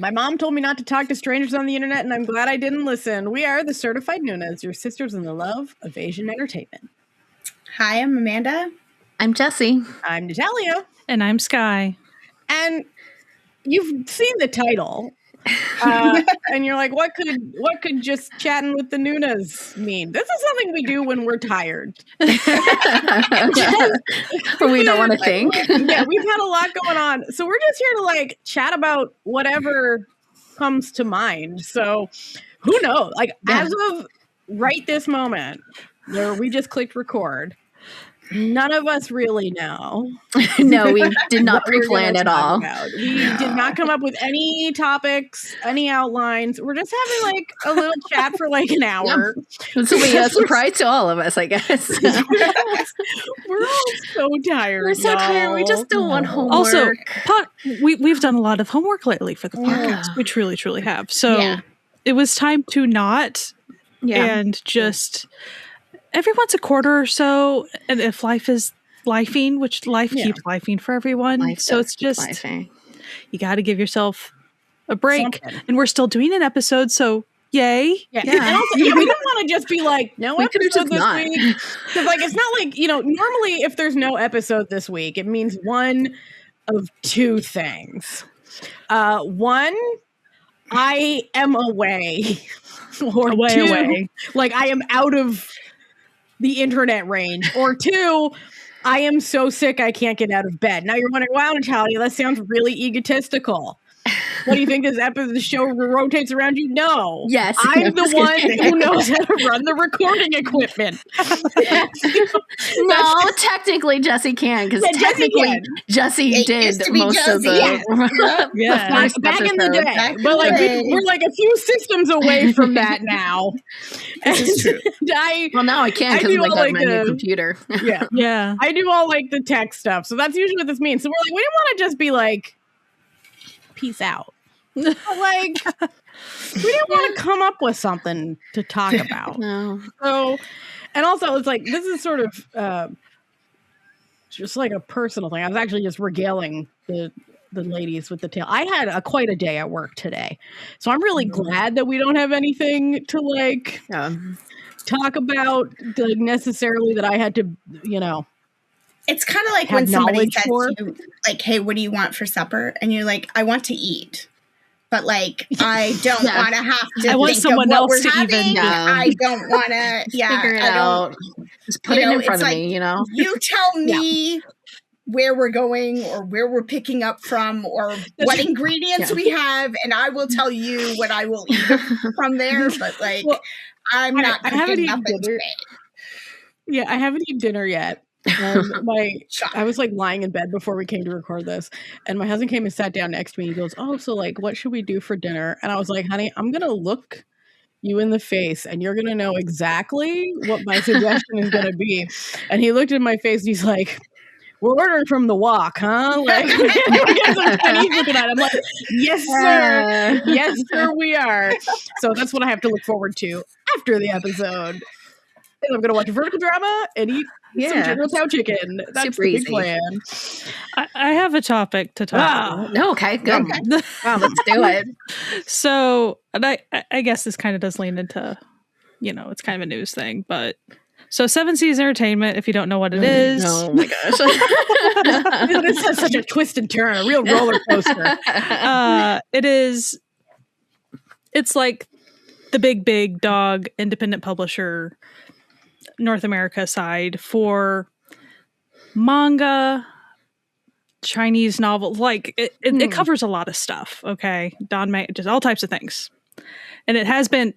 My mom told me not to talk to strangers on the internet, and I'm glad I didn't listen. We are the Certified Noonas, your sisters in the love of Asian entertainment. Hi, I'm Amanda. I'm Jessie. I'm Natalia. And I'm Sky. And you've seen the title. And you're like, what could just chatting with the Noonas mean? This is something we do when we're tired. We don't want to think. Yeah, we've had a lot going on. So we're just here to like chat about whatever comes to mind. So who knows? Like as of right this moment, where we just clicked record, none of us really know. No, we did not pre-plan at all. We did not come up with any topics, any outlines. We're just having like a little chat for like an hour. This will be a surprise to all of us, I guess. We're all so tired. We're so tired. We just don't want homework. Also, we've done a lot of homework lately for the podcast. We truly, truly have. So it was time to not and just... Every once a quarter or so, and if life is lifing, which life keeps lifing for everyone, so it's just you got to give yourself a break. And we're still doing an episode, so yay! Yeah. And also, we don't want to just be like no episode this week, because like it's not like normally if there's no episode this week, it means one of two things. One, I am away, or away. Like I am out of the internet range, or two, I am so sick I can't get out of bed. Now you're wondering, wow, Natalia, that sounds really egotistical. What do you think the show rotates around you? No. Yes. I'm the one who knows how to run the recording equipment. No, technically Jessie can, because technically Jessie did most of the back in the day. But like we're like a few systems away from that now. This is true. Well, now I can because I got my new computer. Yeah. I do all like the tech stuff. So that's usually what this means. So we're like, we didn't want to just be like, peace out. But like we didn't want to come up with something to talk about. No. So, and also it's like this is sort of just like a personal thing. I was actually just regaling the ladies with the tale. I had quite a day at work today, so I'm really glad that we don't have anything to like talk about necessarily that I had to It's kind of like when somebody says to you, like, hey, what do you want for supper? And you're like, I want to eat. But, like, I don't want to have to want think someone of what else we're to having. even I don't want to, figure it out. Just put it in front of me, You tell me where we're going or where we're picking up from or what ingredients we have, and I will tell you what I will eat from there. But, like, I'm not cooking nothing today. Yeah, I haven't eaten dinner yet. I was like lying in bed before we came to record this, and my husband came and sat down next to me. He goes, "Oh, so like, what should we do for dinner?" And I was like, "Honey, I'm gonna look you in the face, and you're gonna know exactly what my suggestion is gonna be." And he looked in my face, and he's like, "We're ordering from the Wok, huh?" Like, he's looking at it. I'm like, "Yes, sir. Yes, sir, we are." So that's what I have to look forward to after the episode. And I'm gonna watch a vertical drama and eat some General Tao chicken. That's super the big easy plan. I have a topic to talk about. No, okay, good. Let's do it. So, and I guess this kind of does lean into, it's kind of a news thing, but so Seven Seas Entertainment, if you don't know what it is. Oh my gosh. This has such a twist and turn, a real roller coaster. It's like the big dog independent publisher North America side for manga, Chinese novels. Like it covers a lot of stuff. Okay. Just all types of things. And it has been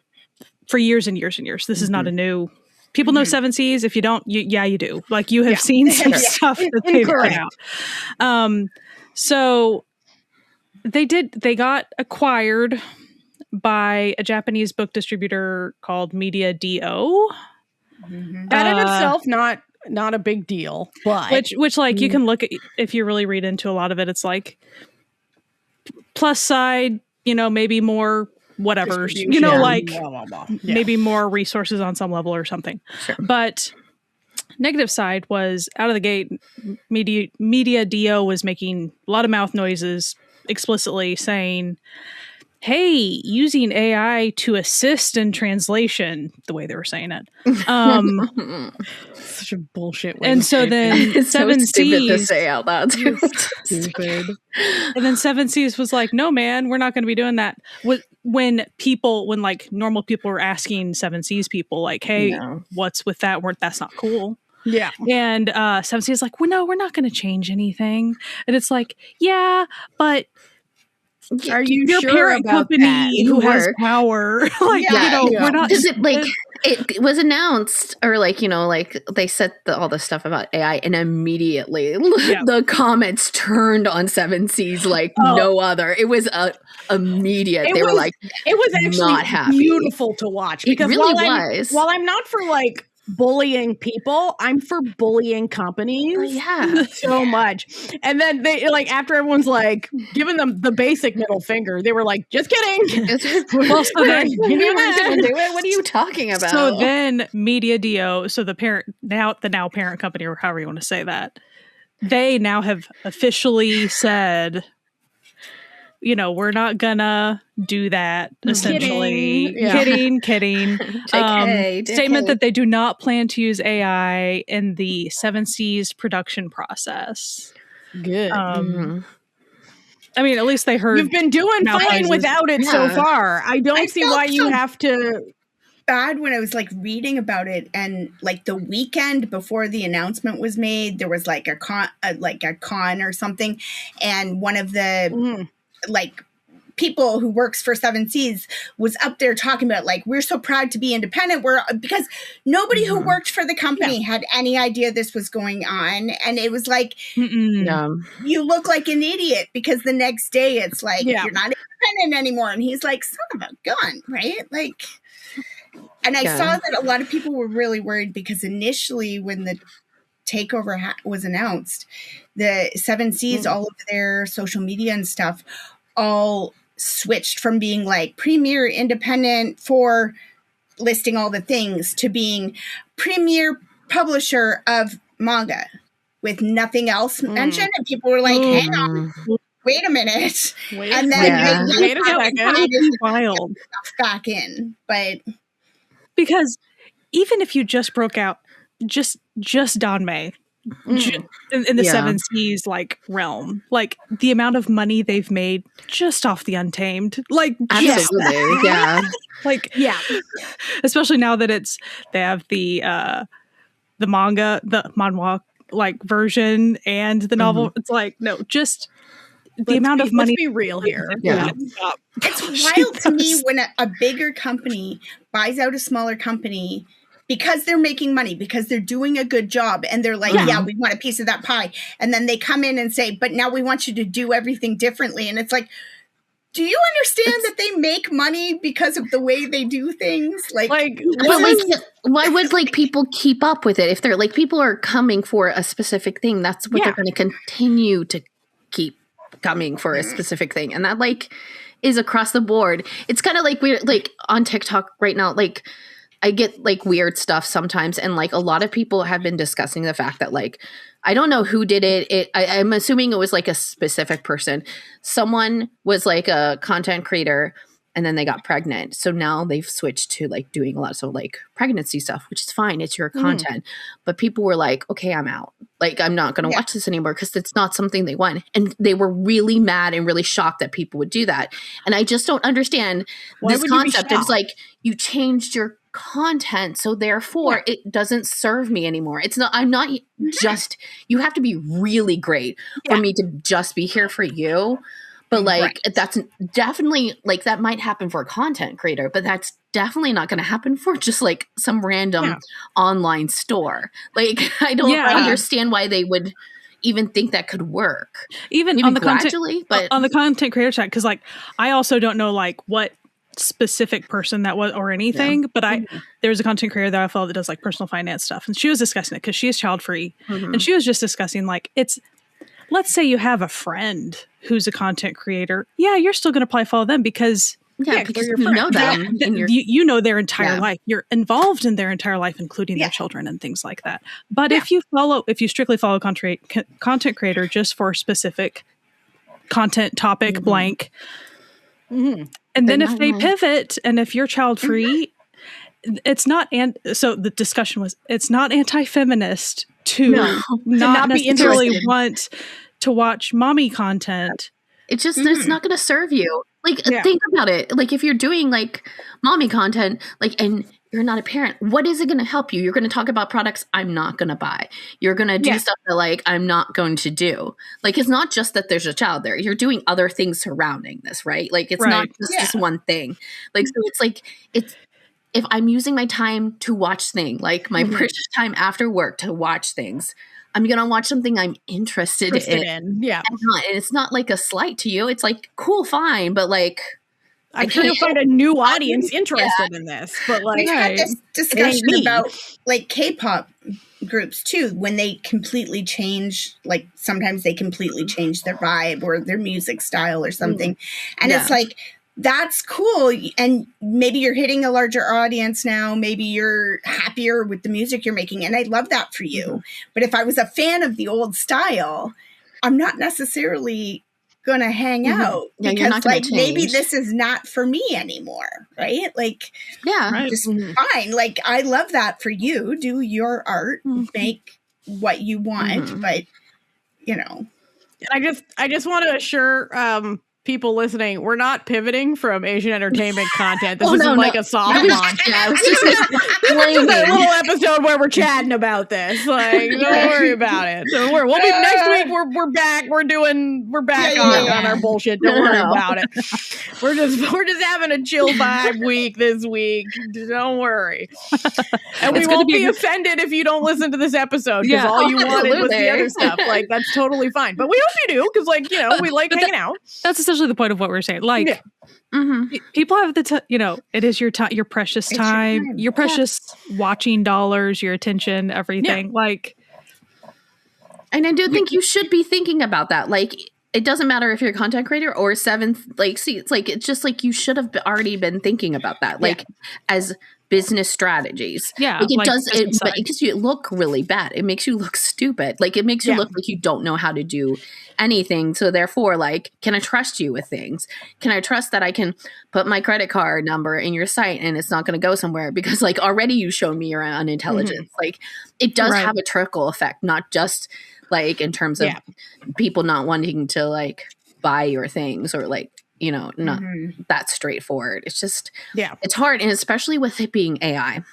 for years and years and years. This is not a new, people know Seven Seas. If you don't, you do. Like you have seen some stuff that they've put out. So they got acquired by a Japanese book distributor called Media Do. That in itself, not a big deal, but which like you can look at if you really read into a lot of it. It's like plus side, maybe more whatever, maybe more resources on some level or something. Sure. But negative side was out of the gate, Media Do was making a lot of mouth noises explicitly saying hey, using AI to assist in translation, the way they were saying it. Such a bullshit way. And so then it's Seven so stupid to Seas, say out loud. Stupid. and then Seven Seas was like, no, man, we're not going to be doing that. When like normal people were asking Seven Seas people, like, hey, what's with that? That's not cool. Yeah. And Seven Seas like, well, no, we're not going to change anything. And it's like, yeah, but are you your sure parent about company that? who has power? Like, we're not. Because it was announced, or like, like they said all the stuff about AI, and immediately the comments turned on Seven Seas like no other. It was immediate. They were like, it was actually not happy. Beautiful to watch, because it really was. While I'm not for like bullying people, I'm for bullying companies so much. And then they like, after everyone's like giving them the basic middle finger, they were like, just kidding. Well, so then we weren't gonna do it. What are you talking about? So then Media Dio, so the now parent company, or however you want to say that, they now have officially said, we're not gonna do that, essentially. Kidding. Statement that they do not plan to use AI in the Seven Seas production process. Good. I mean, at least they heard. You've been doing fine without it so far. I don't see why you have to. Bad when I was like reading about it, and like the weekend before the announcement was made, there was like a con or something, and one of the like people who works for Seven Seas was up there talking about like, we're so proud to be independent. Because nobody who worked for the company had any idea this was going on. And it was like, you look like an idiot, because the next day it's like, you're not independent anymore. And he's like, son of a gun, right? Like, and I saw that a lot of people were really worried, because initially when the takeover was announced, the Seven Seas, all of their social media and stuff, all switched from being like premier independent for listing all the things to being premier publisher of manga with nothing else mentioned. And people were like, hang on, wait a minute. And then wait a second. Wild. Back in. But because even if you just broke out just Danmei in the Seven Seas like realm, like the amount of money they've made just off the Untamed, like absolutely, especially now that they have the manga, the manhwa like version and the novel. It's like, no, just the amount of money. Let's be real here. It's wild to me when a bigger company buys out a smaller company, because they're making money, because they're doing a good job, and they're like, we want a piece of that pie. And then they come in and say, but now we want you to do everything differently. And it's like, do you understand that they make money because of the way they do things? Why would like people keep up with it? If they're like, people are coming for a specific thing, that's what they're going to continue to keep coming for, a specific thing. And that like is across the board. It's kind of like weird, like on TikTok right now, like I get like weird stuff sometimes, and like a lot of people have been discussing the fact that like, I don't know who did it. I'm assuming it was like a specific person. Someone was like a content creator, and then they got pregnant. So now they've switched to like doing a lot of like pregnancy stuff, which is fine. It's your content. But people were like, okay, I'm out. Like, I'm not going to watch this anymore, because it's not something they want. And they were really mad and really shocked that people would do that. And I just don't understand this concept. It's like, you changed your content, so therefore it doesn't serve me anymore. It's not, I'm not just, you have to be really great for me to just be here for you. But like, that's definitely like, that might happen for a content creator, but that's definitely not going to happen for just like some random online store. Like, I don't understand why they would even think that could work. Even maybe on the gradually, but on the content creator side, because like, I also don't know like what specific person that was or anything, but there's a content creator that I follow that does like personal finance stuff, and she was discussing it because she is child free, and she was just discussing like, it's, let's say you have a friend who's a content creator, you're still going to probably follow them because because you know them, and you know their entire life, you're involved in their entire life, including their children and things like that. But if you strictly follow content creator just for specific content topic blank, Mm-hmm. And then if they pivot, and if you're child free, it's not. And so the discussion was, it's not anti-feminist to not necessarily want to watch mommy content. It's just it's not going to serve you. Like, think about it. Like, if you're doing like mommy content, like, and you're not a parent, what is it going to help you? You're going to talk about products I'm not going to buy. You're going to do stuff that like I'm not going to do. Like, it's not just that there's a child there. You're doing other things surrounding this, right? Like, it's not just one thing. Like, so it's like, if I'm using my time to watch things, like my precious time after work to watch things, I'm going to watch something I'm interested in. Yeah. And it's not like a slight to you. It's like, cool, fine. But like, I'm trying to find a new audience interested in this. But like, we had this discussion about like K-pop groups too, when they completely change, like sometimes they completely change their vibe or their music style or something. And it's like, that's cool. And maybe you're hitting a larger audience now. Maybe you're happier with the music you're making. And I love that for you. But if I was a fan of the old style, I'm not necessarily going to hang out because like maybe this is not for me anymore. Right. Like, just fine. Like, I love that for you. Do your art, make what you want. But, you know, I just want to assure, people listening, we're not pivoting from Asian entertainment content. This isn't like a soft launch. I was just this is a little episode where we're chatting about this. Like, don't worry about it. Don't worry. We'll be next week. We're back. We're back on our bullshit. Don't worry about it. We're just having a chill vibe week this week. Don't worry. And we won't be offended if you don't listen to this episode because all you wanted was the other stuff. Like, that's totally fine. But we hope you do because, like, you know, we like hanging out. That's essentially the point of what we're saying. Like, people have the it is your time, your precious time, your precious watching dollars, your attention, everything. Like, and I do think you should be thinking about that. Like, it doesn't matter if you're a content creator or seventh. Like, see, it's like, it's just like you should have already been thinking about that. Like, as business strategies. Yeah. Like, but it makes you look really bad. It makes you look stupid. Like, it makes you look like you don't know how to do anything. So therefore, like, can I trust you with things? Can I trust that I can put my credit card number in your site and it's not going to go somewhere? Because like, already you showed me your unintelligence. Like, it does have a trickle effect, not just like in terms of people not wanting to like buy your things or like, you know, not that straightforward. It's just, it's hard. And especially with it being AI.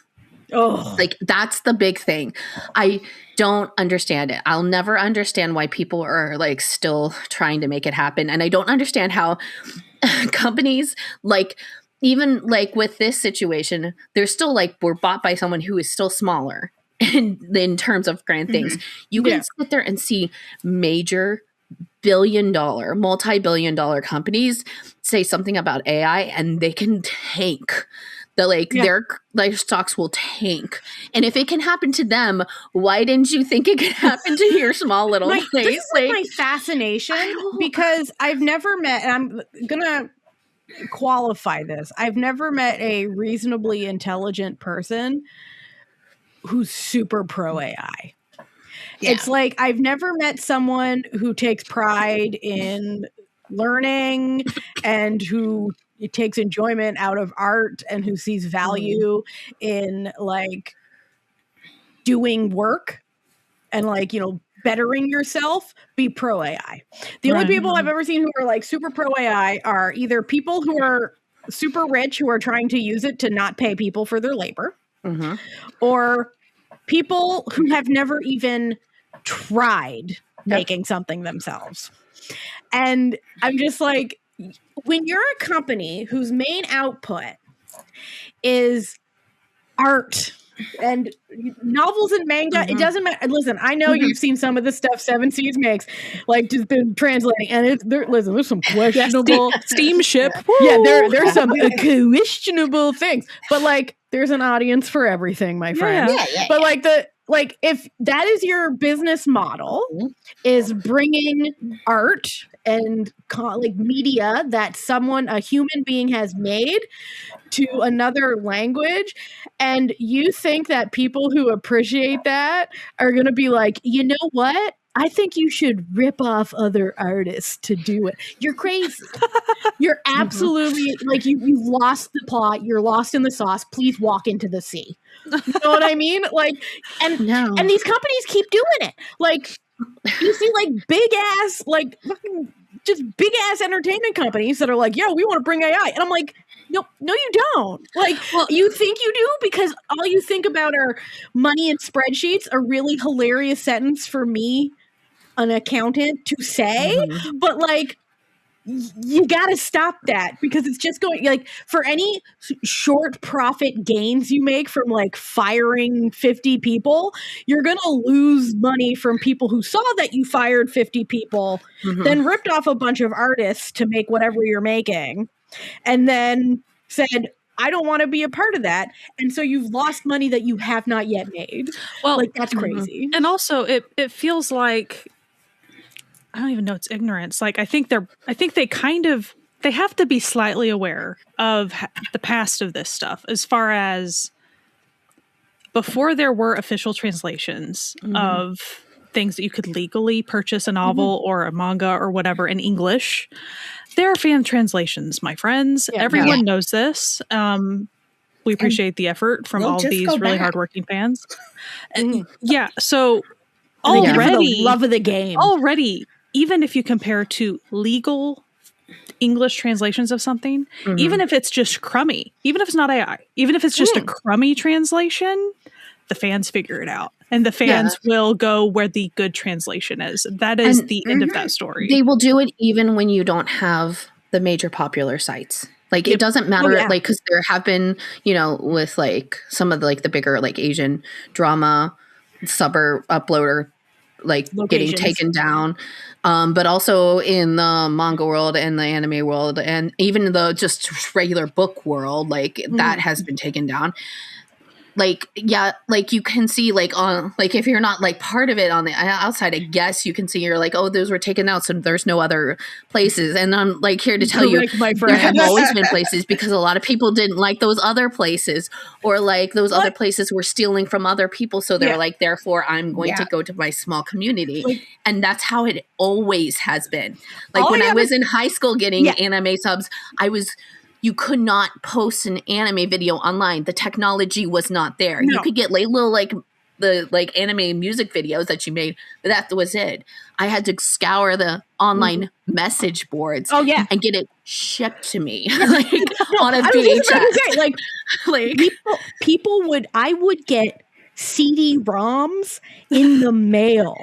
Oh, like that's the big thing. I don't understand it. I'll never understand why people are like still trying to make it happen. And I don't understand how companies like, even like with this situation, they're still like, we're bought by someone who is still smaller in terms of grand things. You can sit there and see major billion-dollar, multi-billion-dollar companies say something about AI and they can tank. Their stocks will tank. And if it can happen to them, why didn't you think it could happen to your small little place? This is like my fascination because I've never met, and I'm going to qualify this, I've never met a reasonably intelligent person who's super pro AI. Yeah. It's like I've never met someone who takes pride in learning and who takes enjoyment out of art and who sees value in like doing work and like, you know, bettering yourself, be pro AI. The only people I've ever seen who are like super pro AI are either people who are super rich who are trying to use it to not pay people for their labor, or people who have never even tried making something themselves. And I'm just like, when you're a company whose main output is art and novels and manga, it doesn't matter. Listen, I know you've seen some of the stuff Seven Seas makes, like just been translating, and there's some questionable steamship. There's some questionable things, but like there's an audience for everything, my friend. But if that is your business model, is bringing art and like media that a human being has made to another language, and you think that people who appreciate that are going to be like, you know what? I think you should rip off other artists to do it. You're crazy. You're absolutely like you've lost the plot. You're lost in the sauce. Please walk into the sea. You know what I mean? Like, and these companies keep doing it. Like, you see, like big ass, like fucking just big ass entertainment companies that are like, "Yo, we want to bring AI," and I'm like, no, you don't. Like, well, you think you do because all you think about are money and spreadsheets. A really hilarious sentence for me, an accountant, to say, but like, you got to stop that because it's just going like for any short profit gains you make from like firing 50 people, you're going to lose money from people who saw that you fired 50 people, then ripped off a bunch of artists to make whatever you're making, and then said, I don't want to be a part of that. And so you've lost money that you have not yet made. Well, like that's crazy. And also it feels like, I don't even know, it's ignorance. Like, I think they have to be slightly aware of the past of this stuff, as far as before there were official translations of things that you could legally purchase a novel or a manga or whatever in English. There are fan translations, my friends. Yeah, everyone knows this. We appreciate the effort from all these really hardworking fans. And yeah, so already love of the game. Already, even if you compare to legal English translations of something, even if it's just crummy, even if it's not AI, even if it's just a crummy translation, the fans figure it out. And the fans will go where the good translation is. That is the end of that story. They will do it even when you don't have the major popular sites. Like, it doesn't matter, like, because there have been, you know, with, like, some of the, like, the bigger, like, Asian drama, suburb uploader, like, getting taken down. But also in the manga world and the anime world and even the just regular book world, like, that has been taken down. Like, yeah, like you can see like on like if you're not like part of it on the outside, I guess you can see you're like, oh, those were taken out, so there's no other places. And I'm like here to tell you, there have always been places because a lot of people didn't like those other places, or like those other places were stealing from other people. So they're like, therefore, I'm going to go to my small community, and that's how it always has been. Like when I was in high school getting anime subs, you could not post an anime video online. The technology was not there. No. You could get like little like the like anime music videos that you made, but that was it. I had to scour the online message boards and get it shipped to me like on a VHS. Like people would, I would get CD-ROMs in the mail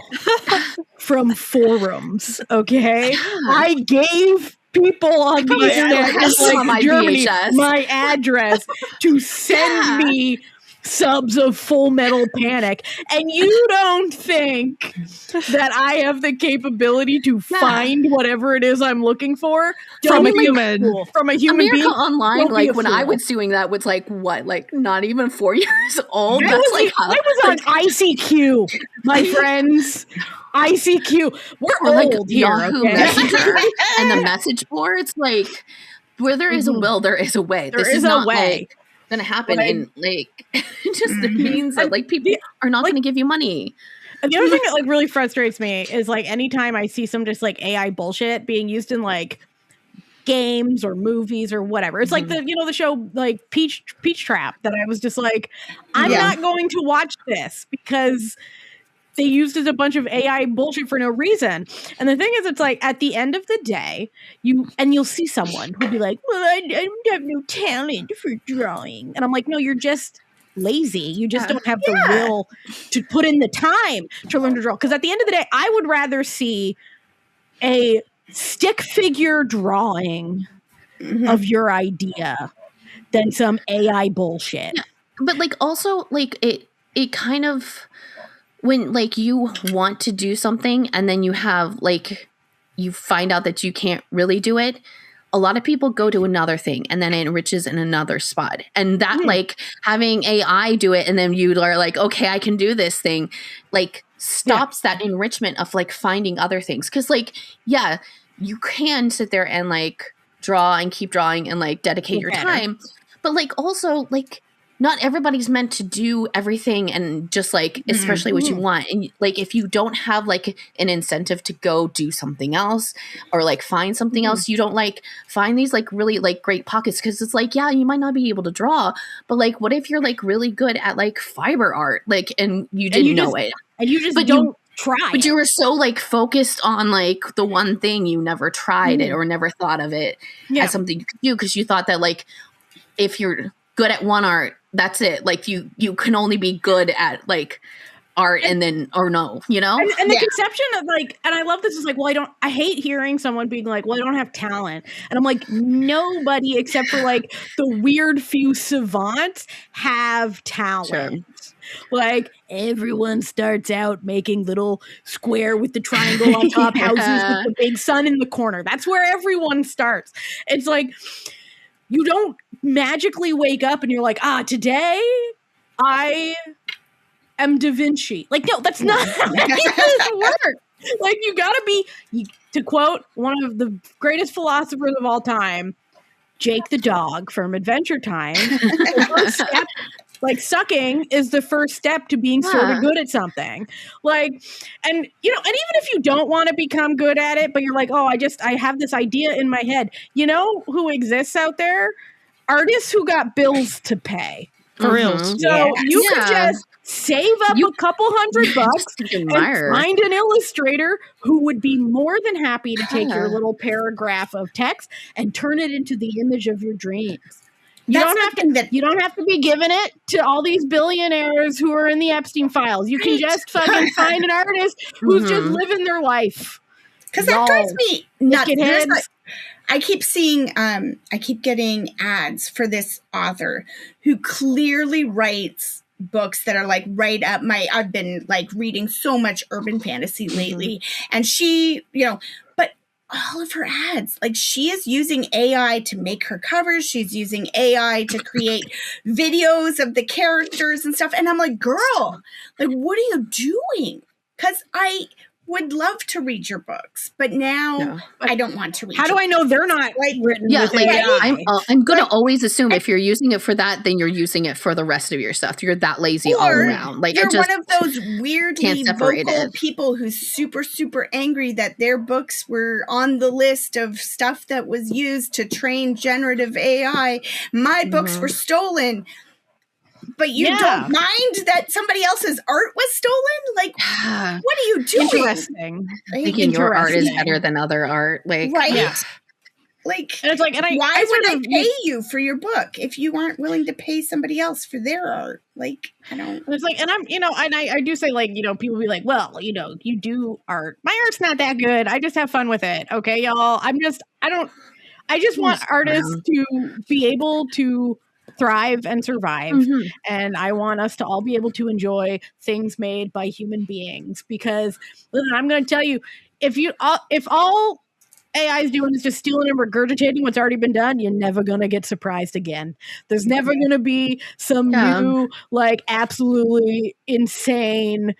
from forums. Okay. I gave people on the internet, like Germany, my address to send me subs of Full Metal Panic, and you don't think that I have the capability to find whatever it is I'm looking for from a human America being Online? Like when I was doing that was like what, like not even 4 years old. I was on ICQ, my friends. ICQ. We're like old here, Yahoo Messenger and the message boards. Like where there is a will, there is a way. There is a way. Like, gonna happen, and like it just means that like people are not gonna give you money. And the other thing that like really frustrates me is like anytime I see some just like AI bullshit being used in like games or movies or whatever. It's like the show like Peach Trap that I was just like, I'm not going to watch this because they used as a bunch of AI bullshit for no reason. And the thing is, it's like at the end of the day, you'll see someone who'll be like, well, I don't have no talent for drawing. And I'm like, no, you're just lazy. You just don't have the will to put in the time to learn to draw. Because at the end of the day, I would rather see a stick figure drawing of your idea than some AI bullshit. Yeah. But like also like it kind of, when like you want to do something and then you have like you find out that you can't really do it, a lot of people go to another thing and then it enriches in another spot. And that like having AI do it and then you are like, okay, I can do this thing, like stops that enrichment of like finding other things. Cause like, yeah, you can sit there and like draw and keep drawing and like dedicate your time. But like also like not everybody's meant to do everything and just like, especially what you want. And like, if you don't have like an incentive to go do something else or like find something else, you don't like find these like really like great pockets. Cause it's like, yeah, you might not be able to draw, but like, what if you're like really good at like fiber art? Like, and you didn't know it. And you just don't try. But you were so like focused on like the one thing, you never tried it or never thought of it as something you could do. Cause you thought that like, if you're good at one art, that's it. Like you can only be good at like art and then, or no, you know? And the conception of like, and I love this is like, well, I hate hearing someone being like, well, I don't have talent. And I'm like, nobody except for like the weird few savants have talent. Sure. Like everyone starts out making little square with the triangle on top houses with the big sun in the corner. That's where everyone starts. It's like, you don't magically wake up and you're like, today I am Da Vinci. Like, no, that's not how this works. Like, you gotta be, to quote one of the greatest philosophers of all time, Jake the dog from Adventure Time, the first step, like sucking is the first step to being sort of good at something. Like, and you know, and even if you don't want to become good at it, but you're like, oh, I have this idea in my head. You know who exists out there? Artists who got bills to pay. For real. So you could just save up a couple $100 and find an illustrator who would be more than happy to take your little paragraph of text and turn it into the image of your dreams. You don't have to be giving it to all these billionaires who are in the Epstein files. You can just fucking find an artist who's just living their life. Because that drives me nuts. I keep seeing, I keep getting ads for this author who clearly writes books that are like right up I've been like reading so much urban fantasy lately. And she, but all of her ads, like she is using AI to make her covers. She's using AI to create videos of the characters and stuff. And I'm like, girl, like, what are you doing? Because I would love to read your books, but now I don't want to read. How do I know they're not written? Yeah, like I'm gonna always assume if you're using it for that, then you're using it for the rest of your stuff. You're that lazy all around. Like you're one of those weirdly vocal people who's super, super angry that their books were on the list of stuff that was used to train generative AI. My books were stolen. But you don't mind that somebody else's art was stolen? Like, what are you doing? Interesting. Thinking your art is better than other art. Like, right? Yeah. Like, and it's like, why would I pay you for your book if you aren't willing to pay somebody else for their art? Like, I don't. It's like, and I'm, and I do say, like, people be like, well, you do art. My art's not that good. I just have fun with it. Okay, y'all. I just want artists to be able to thrive and survive. And I want us to all be able to enjoy things made by human beings, because listen, I'm going to tell you, if all AI is doing is just stealing and regurgitating what's already been done, you're never going to get surprised again. There's never going to be some new, like, absolutely insane,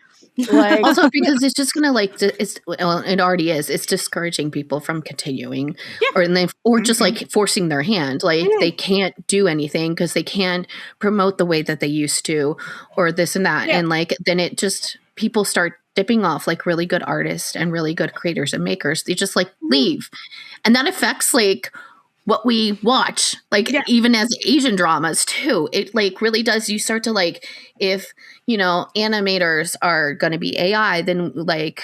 like, also because it's just gonna it already is. It's discouraging people from continuing, or just like forcing their hand. Like they can't do anything because they can't promote the way that they used to, or this and that, and like then it just people start dipping off. Like really good artists and really good creators and makers, they just like leave, and that affects like what we watch, like even as Asian dramas too. It like really does. You start to like, if animators are going to be AI, then like,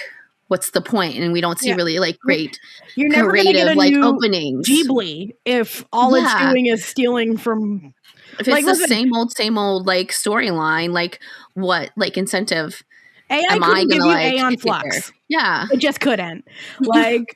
what's the point? And we don't see really like great You're never creative like openings. Ghibli, if all it's doing is stealing from. If it's the same old like storyline, like what like incentive? AI couldn't give you Aeon Flux. Yeah. It just couldn't. Like,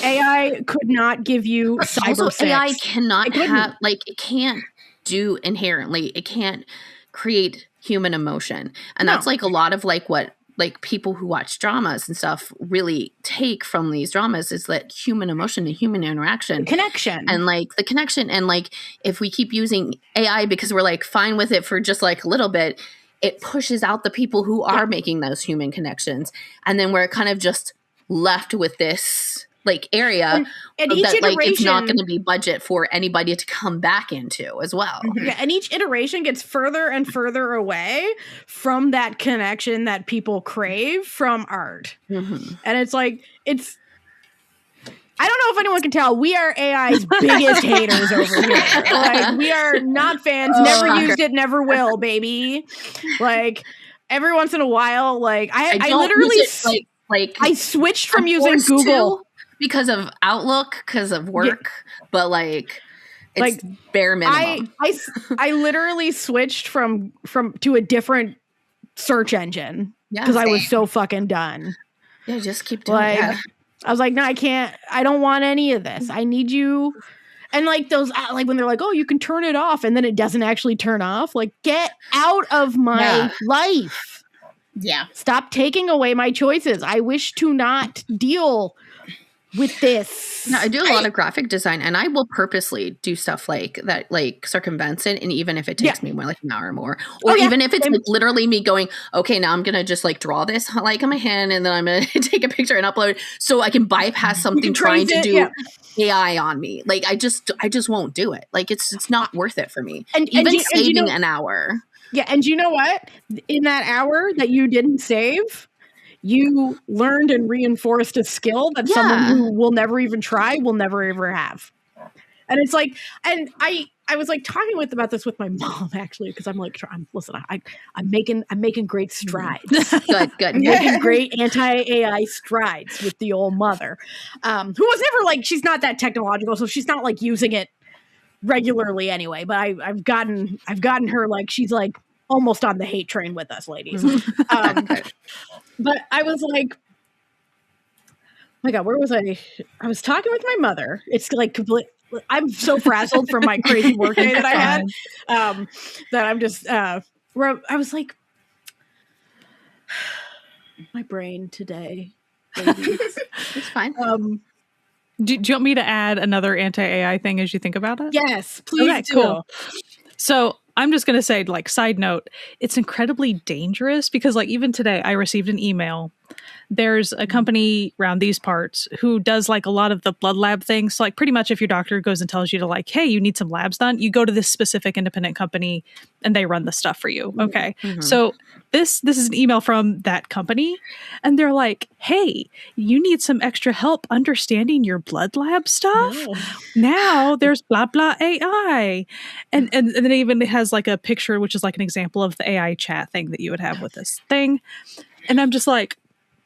AI could not give you Cyber also, 6. AI cannot have, like, it can't do inherently, it can't create human emotion. And that's, like, a lot of, like, what, like, people who watch dramas and stuff really take from these dramas is that human emotion and human interaction. Connection. And, like, the connection. And, like, if we keep using AI because we're, like, fine with it for just, like, a little bit, it pushes out the people who are making those human connections. And then we're kind of just left with this like area and each that like it's not iteration- going to be budget for anybody to come back into as well. Yeah, and each iteration gets further and further away from that connection that people crave from art. And it's like, I don't know if anyone can tell, we are AI's biggest haters over here. Like, we are not fans, never used it, never will, baby. Like, every once in a while, like, I literally, like I switched from using Google. Because of Outlook, because of work, but like, it's like, bare minimum. I literally switched from to a different search engine because I was so fucking done. Yeah, just keep doing it. I was like, no, I can't. I don't want any of this. I need you. And like those, like when they're like, oh, you can turn it off, and then it doesn't actually turn off. Like, get out of my life. Yeah. Stop taking away my choices. I wish to not deal with this. No, I do a lot of graphic design, and I will purposely do stuff like that, like circumvents it, and even if it takes me more like an hour or more, or even if it's like literally me going, okay, now I'm gonna just like draw this like on my hand, and then I'm gonna take a picture and upload it so I can bypass something trying to do AI on me. Like I just won't do it. Like it's not worth it for me. And even saving an hour. Yeah, and you know what? In that hour that you didn't save, you learned and reinforced a skill that someone who will never even try will never ever have. And it's like, and I was like talking about this with my mom actually, because I'm like, listen, I'm making great strides. Good. I'm making great anti-AI strides with the old mother, who was never like, she's not that technological, so she's not like using it regularly anyway. But I've gotten her, like, she's like almost on the hate train with us, ladies. But I was like, oh my God, where was I? I was talking with my mother. It's like complete. I'm so frazzled from my crazy work day that I had, that I'm just, where I was like, my brain today. It's fine. Do you want me to add another anti-AI thing as you think about it? Yes, please. Okay, cool. So I'm just going to say, like, side note, it's incredibly dangerous because, like, even today I received an email. There's a company around these parts who does like a lot of the blood lab things. So like pretty much if your doctor goes and tells you to like, hey, you need some labs done, you go to this specific independent company and they run the stuff for you. Okay. Mm-hmm. So this is an email from that company and they're like, hey, you need some extra help understanding your blood lab stuff. Now there's blah, blah AI. And then it even has like a picture, which is like an example of the AI chat thing that you would have with this thing. And I'm just like,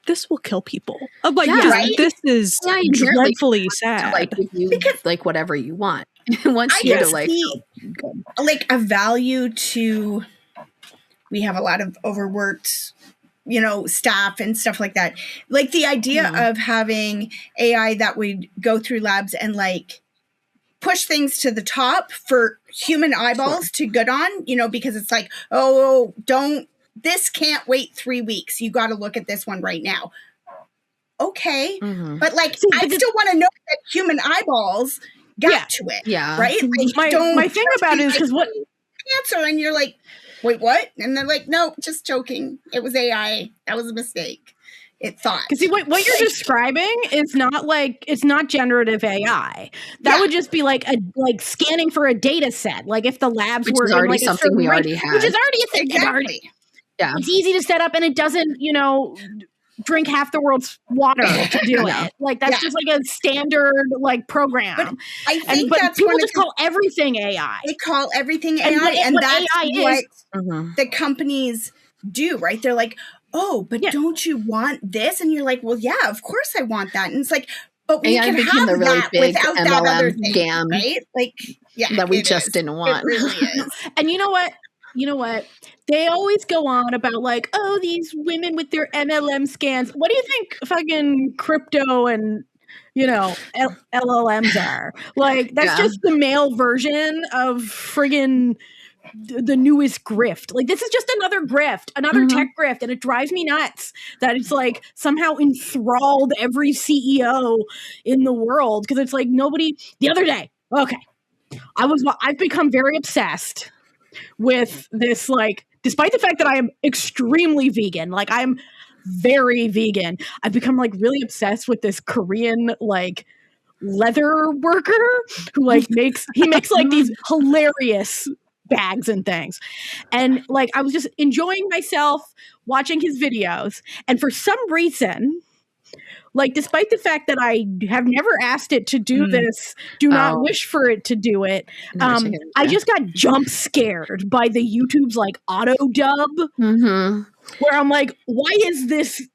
this will kill people. I'm like, this is dreadfully sad. To, like, give you like whatever you want. Wants you to like a value to. We have a lot of overworked, staff and stuff like that. Like the idea of having AI that would go through labs and like push things to the top for human eyeballs to good on. Because it's like, this can't wait 3 weeks. You got to look at this one right now. Okay. Mm-hmm. But like, I still want to know that human eyeballs got to it. Yeah. Right? Like, my thing about it is because what answer and you're like, wait, what? And they're like, no, just joking. It was AI. That was a mistake. It thought. Because see, what you're describing is not like, it's not generative AI. That would just be like scanning for a data set. Like if the labs were already in like something we already had. Which is already a thing. Exactly. Yeah. It's easy to set up and it doesn't, drink half the world's water to do it. Like that's just like a standard like program. But I think that's people just call everything AI. They call everything AI, and that's AI what the companies do, right? They're like, oh, but don't you want this? And you're like, well, yeah, of course I want that. And it's like, but we can have the really that big without MLM that other thing, gam, right? Like, that we just didn't want. It really is. And you know what? They always go on about like, oh, these women with their MLM scans. What do you think fucking crypto and, LLMs are? Like, that's just the male version of friggin' the newest grift. Like, this is just another grift, another tech grift. And it drives me nuts that it's like somehow enthralled every CEO in the world. Because it's like the other day, I've become very obsessed with this, like, despite the fact that I am extremely vegan, like I'm very vegan. I've become like really obsessed with this Korean like leather worker who like makes like these hilarious bags and things. And like I was just enjoying myself watching his videos. And for some reason, like despite the fact that I have never asked it to do this, do not wish for it to do it, I just got jump scared by the YouTube's like auto dub, where I'm like, why is this?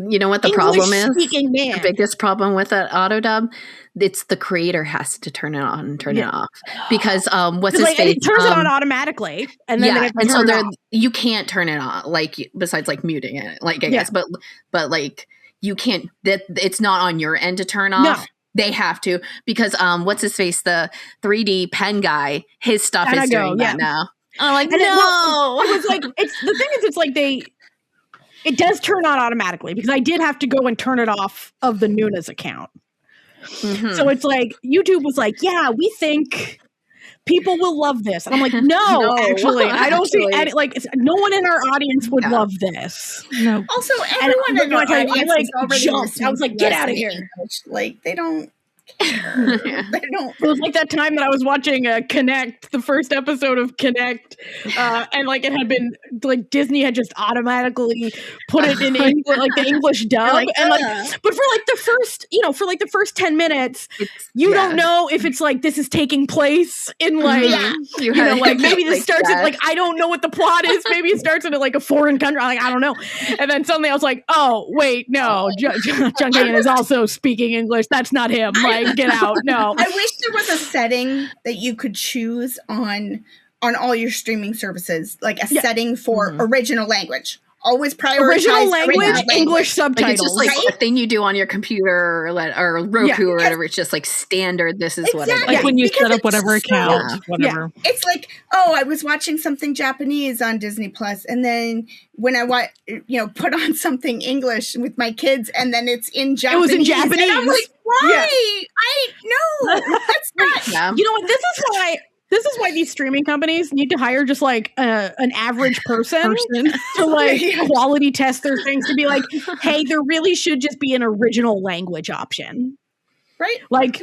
You know what the problem is? Man. The biggest problem with that auto dub, it's the creator has to turn it on and turn it off because what's his face? It turns it on automatically, and then and so you can't turn it on like besides like muting it, like I guess, but like you can't. It's not on your end to turn off. No. They have to because what's his face? The 3D pen guy, his stuff is doing that now. I'm like, no. It was like it's the thing is, it's like it does turn on automatically because I did have to go and turn it off of the Noonas account. So it's like YouTube was like, yeah, we think people will love this. And I'm like, no, actually, I don't see any, like no one in our audience would love this. No. Also, everyone in our audience like, is already jumped. I was like, get out of here. English. Like they don't care. They don't. It was like that time that I was watching Connect, the first episode of Connect, and like it had been like Disney had just automatically put it in English, like the English dub, like, and like, but for like the first 10 minutes, you don't know if it's like this is taking place in like you know like maybe this starts in like I don't know what the plot is. Maybe it starts in like a foreign country. Like I don't know, and then suddenly I was like, oh wait, no, Junghae is also speaking English. That's not him. Like, get out. No. I wish there was a setting that you could choose on all your streaming services, like a setting for original language. Always prioritize original language, English subtitles. Like it's just like a thing you do on your computer or Roku or whatever. It's just like standard. This is what it is. Like when you set up whatever account, whatever. It's like, oh, I was watching something Japanese on Disney Plus, and then when I put on something English with my kids, and then it's in Japanese. It was in Japanese. And I'm like, why? That's not. You know what? This is why these streaming companies need to hire just like an average person to like quality test their things to be like, hey, there really should just be an original language option. Right? Like,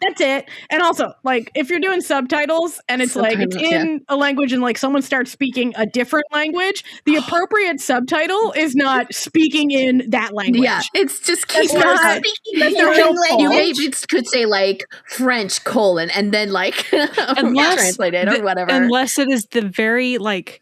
that's it. And also, like, if you're doing subtitles and it's like it's in a language and like someone starts speaking a different language, the appropriate subtitle is not speaking in that language. Yeah, it's just keep speaking you maybe could say like French : and then like translate it or whatever. Unless it is the very like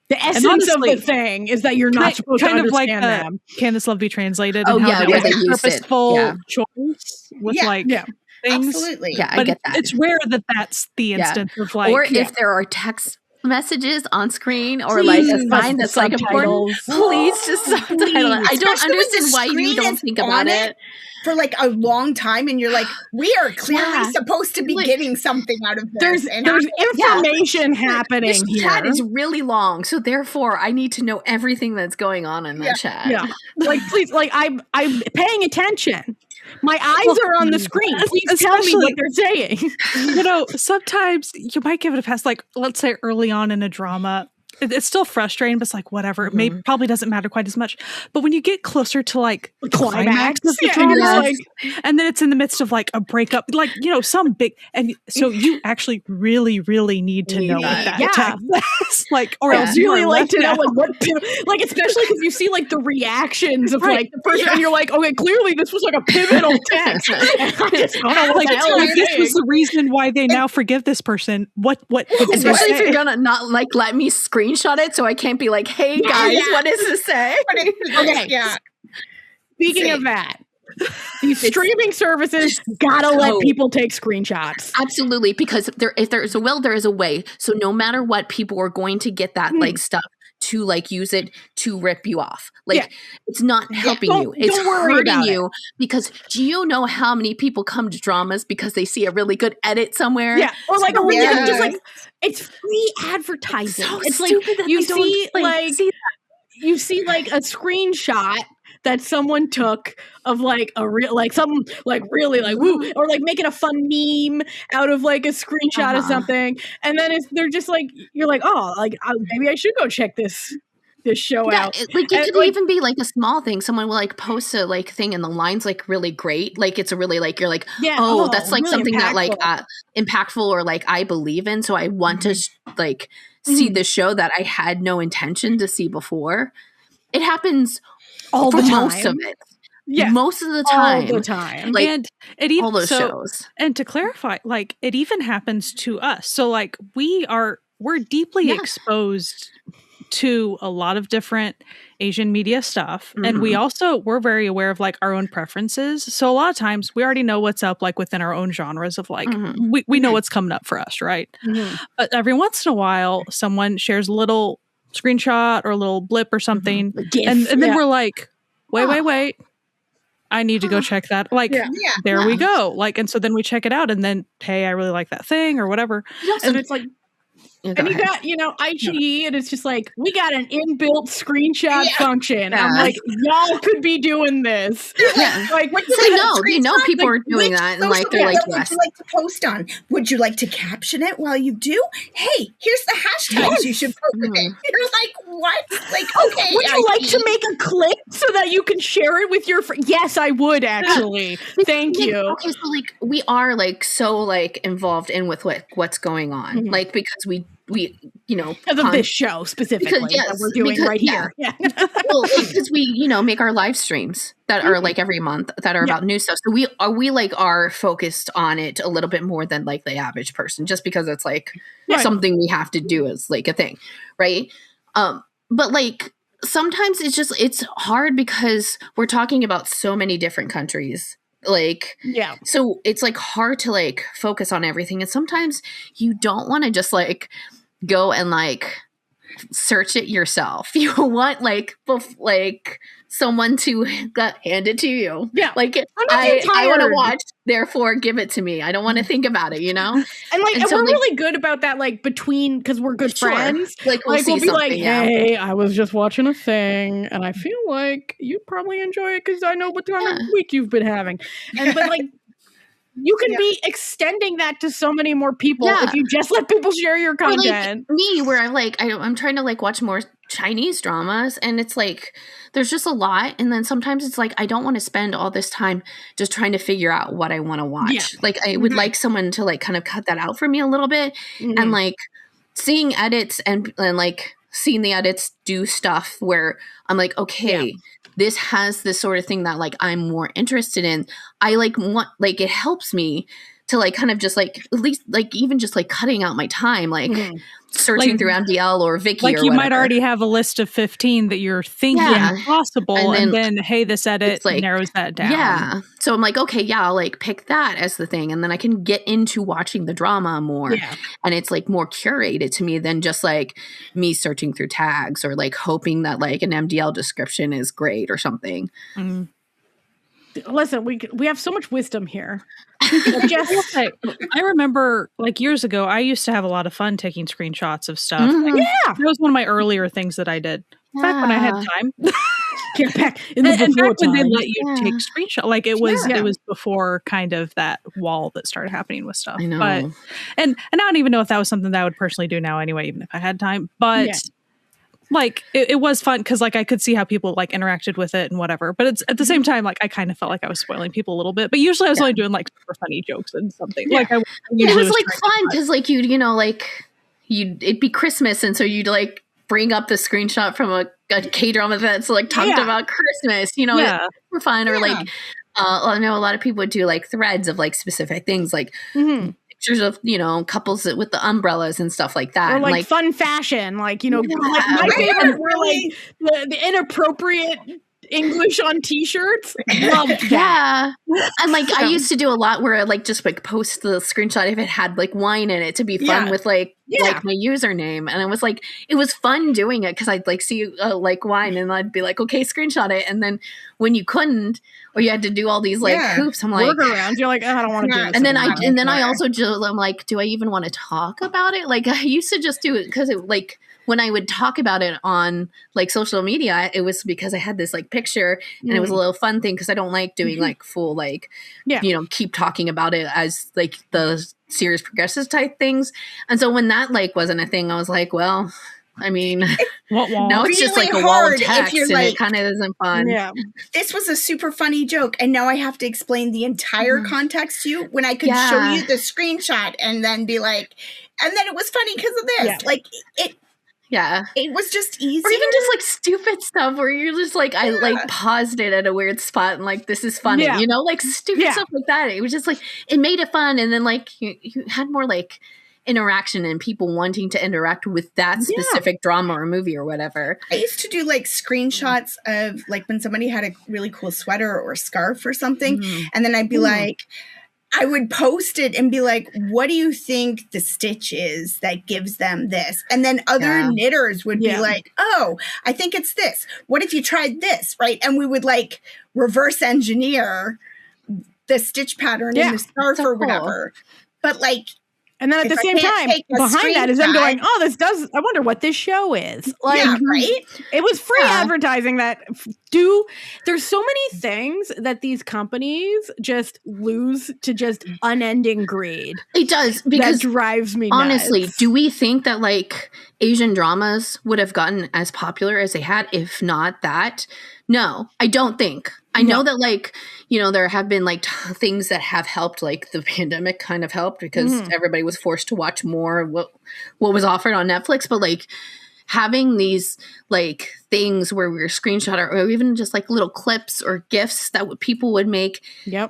the essence of the thing is that you're not supposed to understand them. Can this love be translated? Oh, and how where they use purposeful choice with things. Absolutely. Yeah, I get that. It's rare that that's the instance of like, or if there are text messages on screen or like a sign that's like important, please just subtitle it. I don't understand why you don't think about it for like a long time, and you're like, we are clearly supposed to be getting something out of this. There's information happening. This here. chat is really long, so therefore I need to know everything that's going on in that chat. Yeah, like please, like I'm paying attention. My eyes are on the screen. Please tell me what they're saying. You know, sometimes you might give it a pass. Like, let's say early on in a drama, it's still frustrating, but it's like, whatever. It probably doesn't matter quite as much. But when you get closer to like climax of the drama, like, and then it's in the midst of like a breakup, like, you know, some big, and so you actually really, really need to know what that text is. Like, or else you really like to know like what, like, especially because you see like the reactions of like the person, and you're like, okay, clearly this was like a pivotal text. I just don't know what the hell if this was the reason why they now forgive this person. What especially if you're gonna not like let me screenshot it so I can't be like, hey guys, what does this say? Okay. Yeah. Speaking of that, these streaming services gotta let people take screenshots. Absolutely, because if there is a will, there is a way. So no matter what, people are going to get that like stuff to like use it to rip you off. Like it's not helping you. It's hurting you because do you know how many people come to dramas because they see a really good edit somewhere? Yeah. Or like just like it's free advertising. It's like you see like a screenshot that someone took of like a real like something like really like woo or like making a fun meme out of like a screenshot of something, and then they're just like you're like, oh, like maybe I should go check this this show out. It could even be like a small thing. Someone will like post a like thing and the line's like really great. Like it's a really like you're like, that's like really something impactful. That like impactful or like I believe in. So I want to like see the show that I had no intention to see before. It happens all the time. Most of it. Yeah, most of the time. All the time. Like, and it even, all those shows. And to clarify, like it even happens to us. So like we're deeply exposed to a lot of different Asian media stuff. And we're very aware of like our own preferences. So a lot of times we already know what's up like within our own genres of like, we know what's coming up for us, right? But every once in a while, someone shares a little screenshot or a little blip or something. And then we're like, wait. I need to go check that. Like, there we go. Like, and so then we check it out and then, hey, I really like that thing or whatever. And it's like, and you got, IGE, and it's just like, we got an inbuilt screenshot function. Yeah. I'm like, y'all could be doing this. Like, people are doing that, and like they're like, yes. Would you like to post on? Would you like to caption it while you do? Hey, here's the hashtags you should post with it. You're like, what? Like, okay. Would you like to make a clip so that you can share it with your friends? Yes, I would actually. Thank you. Okay, so like we are like so like involved in with what's going on, like because we because of this show specifically that we're doing here. Yeah. Well, because we make our live streams that are like every month that are about new stuff. So we are focused on it a little bit more than like the average person, just because it's like something we have to do as like a thing, right? But like sometimes it's hard because we're talking about so many different countries. Like, so it's like hard to like focus on everything. And sometimes you don't want to just like go and like search it yourself. You want like someone to hand it to you. Yeah. Like I want to watch, therefore give it to me. I don't want to think about it, And like, and we're really good about that, like between, because we're good friends. Like we'll be like, hey, I was just watching a thing and I feel like you probably enjoy it because I know what kind of week you've been having. And but like you can be extending that to so many more people if you just let people share your content. Or like me, where I'm trying to like watch more Chinese dramas, and it's like there's just a lot, and then sometimes it's like I don't want to spend all this time just trying to figure out what I want to watch. Like I would like someone to like kind of cut that out for me a little bit, and like seeing edits and like seeing the edits do stuff where I'm like, okay. This has this sort of thing that like I'm more interested in. I like want like it helps me to like kind of just like at least like even just like cutting out my time like searching like, through MDL or Viki like or you whatever. Might already have a list of 15 that you're thinking possible and then hey, this edit like, narrows that down. Yeah. So I'm like, okay, I'll like pick that as the thing, and then I can get into watching the drama more. Yeah. And it's like more curated to me than just like me searching through tags or like hoping that like an MDL description is great or something. Mm. Listen, we have so much wisdom here. I remember like years ago, I used to have a lot of fun taking screenshots of stuff. Mm-hmm. That was one of my earlier things that I did back when I had time. Back in the and back when they let you take screenshots, like it was before kind of that wall that started happening with stuff. I know. But and I don't even know if that was something that I would personally do now anyway, even if I had time. But like it was fun because like I could see how people like interacted with it and whatever. But it's at the same time like I kind of felt like I was spoiling people a little bit. But usually I was only doing like super funny jokes and something. Yeah. Like it was like fun because like it'd be Christmas and so you'd like bring up the screenshot from a K-drama that's like talked about Christmas. For fun or like I know a lot of people would do like threads of like specific things like. Pictures of couples with the umbrellas and stuff like that, or like fun fashion, like like my favorite were like the inappropriate English on T-shirts. Love that. And like I used to do a lot where I like just like post the screenshot if it had like wine in it to be fun with like my username, and it was fun doing it because I'd like see like wine and I'd be like, okay, screenshot it, and then when you couldn't or you had to do all these like hoops, I'm like workarounds. You're like, I don't want to do this. And then I also I'm like, do I even want to talk about it? Like I used to just do it because it like. When I would talk about it on like social media, it was because I had this like picture and it was a little fun thing because I don't like doing like full like, keep talking about it as like the serious progressive type things. And so when that like wasn't a thing, I was like, well, I mean, now it's just really like a wall of hard if text you're and like- it kind of isn't fun. Yeah. This was a super funny joke, and now I have to explain the entire context to you when I could show you the screenshot and then be like, and then it was funny because of this. Yeah. Like, it was just easier. Or even just like stupid stuff where you're just like, I like paused it at a weird spot and like, this is funny, Yeah. you know, like stupid stuff like that. It was just like, it made it fun. And then like you had more like interaction and people wanting to interact with that specific drama or movie or whatever. I used to do like screenshots of like when somebody had a really cool sweater or scarf or something. And then I'd be like, I would post it and be like, what do you think the stitch is that gives them this? And then other knitters would be like, oh, I think it's this. What if you tried this? Right. And we would like reverse engineer the stitch pattern in the scarf or whatever. But like, and then at the same time, behind that is them going, oh, I wonder what this show is. Like, it was free advertising there's so many things that these companies just lose to just unending greed. It does, because that drives me honestly, nuts. do we think that like Asian dramas would have gotten as popular as they had if not that? No, I don't think. I know that like, you know, there have been like things that have helped, like the pandemic kind of helped because everybody was forced to watch more of what was offered on Netflix. But like having these like things where we were screenshot or even just like little clips or GIFs that people would make,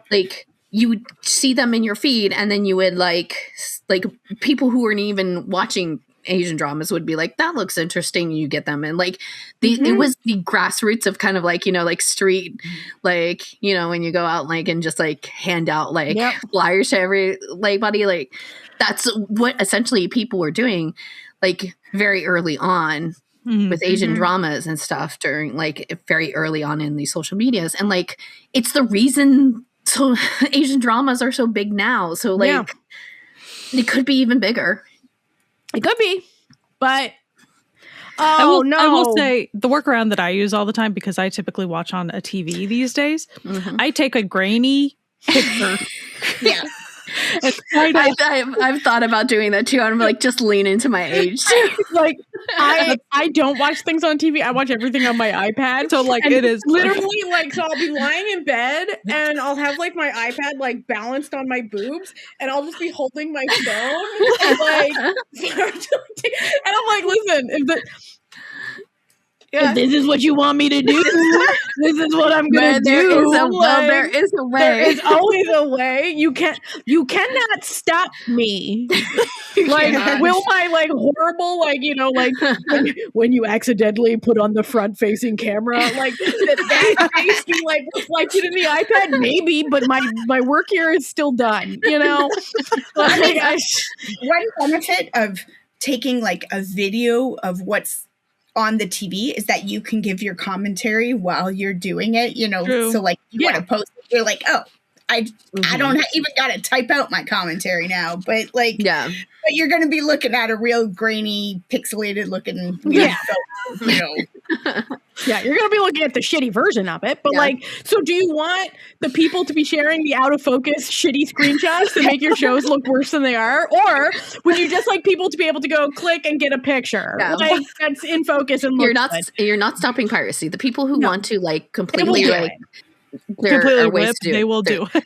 like you would see them in your feed and then you would like people who weren't even watching Asian dramas would be like, that looks interesting. You get them. And like it was the grassroots of kind of like, you know, like street, like, you know, when you go out like and just like hand out like flyers to everybody, like that's what essentially people were doing like very early on with Asian dramas and stuff during like very early on in these social medias. And like, it's the reason so Asian dramas are so big now. So like it could be even bigger. It could be, but I will say the workaround that I use all the time, because I typically watch on a TV these days, I take a grainy picture. I've thought about doing that too. I'm like, just lean into my age. Like I don't watch things on TV. I watch everything on my iPad. So like it is literally like, so I'll be lying in bed and I'll have like my iPad like balanced on my boobs and I'll just be holding my phone and like, and I'm like, listen, if this is what you want me to do, this is what I'm gonna do. There is a way. There is always a way. You cannot stop me. Like, will my like horrible, like, you know, like when you accidentally put on the front facing camera, like that face be like reflected in the iPad? Maybe, but my work here is still done, you know? Like, one benefit of taking like a video of what's on the TV is that you can give your commentary while you're doing it, you know. True. So like you want to post it, you're like, oh, I don't even gotta type out my commentary now, but like but you're gonna be looking at a real grainy, pixelated looking so, you know. You're gonna be looking at the shitty version of it, but like, so do you want the people to be sharing the out of focus shitty screenshots to make your shows look worse than they are, or would you just like people to be able to go click and get a picture like that's in focus and you're not stopping piracy? The people who want to like completely like completely whip, they will do it.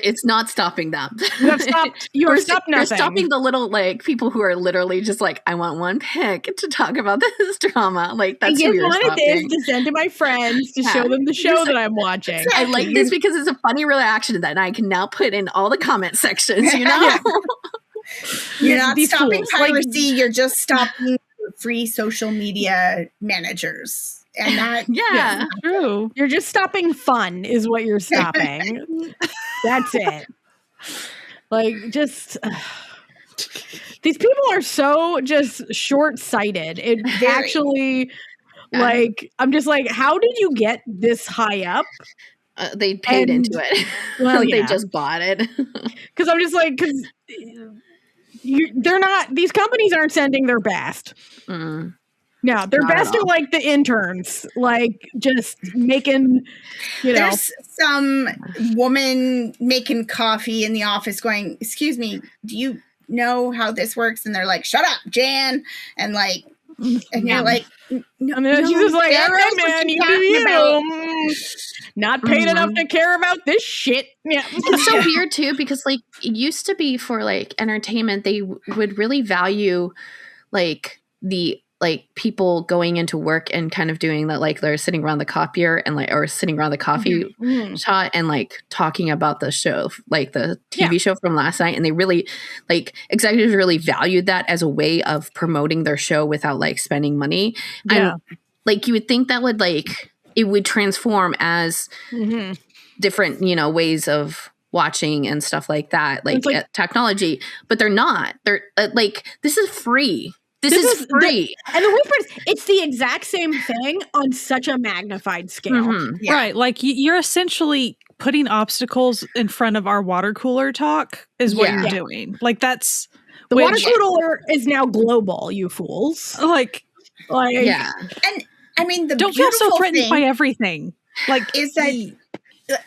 It's not stopping them. You have stopped nothing. You're stopping the little like people who are literally just like, I want one pic to talk about this drama. Like that's who you're stopping. I wanted this to send to my friends to show them the show that I'm watching. I like this because it's a funny reaction that I can now put in all the comment sections, you know? You're not stopping piracy, you're just stopping free social media managers. And that true. You're just stopping fun is what you're stopping. That's it. Like just these people are so just short-sighted. It actually like I'm just like, how did you get this high up? They paid into it. Well, they just bought it. Because I'm just like, because they're not. These companies aren't sending their best. No, their best are like the interns, like just making, you know. There's some woman making coffee in the office going, excuse me, do you know how this works? And they're like, shut up, Jan. And like, And you're like, no, and then she's just like, all right, man, you do you. Not paid enough to care about this shit. Yeah. It's so weird too, because like it used to be for like entertainment, they would really value like the like people going into work and kind of doing that, like they're sitting around the copier and like, or sitting around the coffee shop and like talking about the show, like the TV show from last night. And they really like executives really valued that as a way of promoting their show without like spending money. And like you would think that would like, it would transform as different, you know, ways of watching and stuff like that, like technology, but they're not. They're like, this is free. This is free. And the weird part is, it's the exact same thing on such a magnified scale. Right. Like you're essentially putting obstacles in front of our water cooler talk is what you're doing. Like that's... The water cooler is now global, you fools. Like And I mean, the don't feel so threatened by everything. Like is that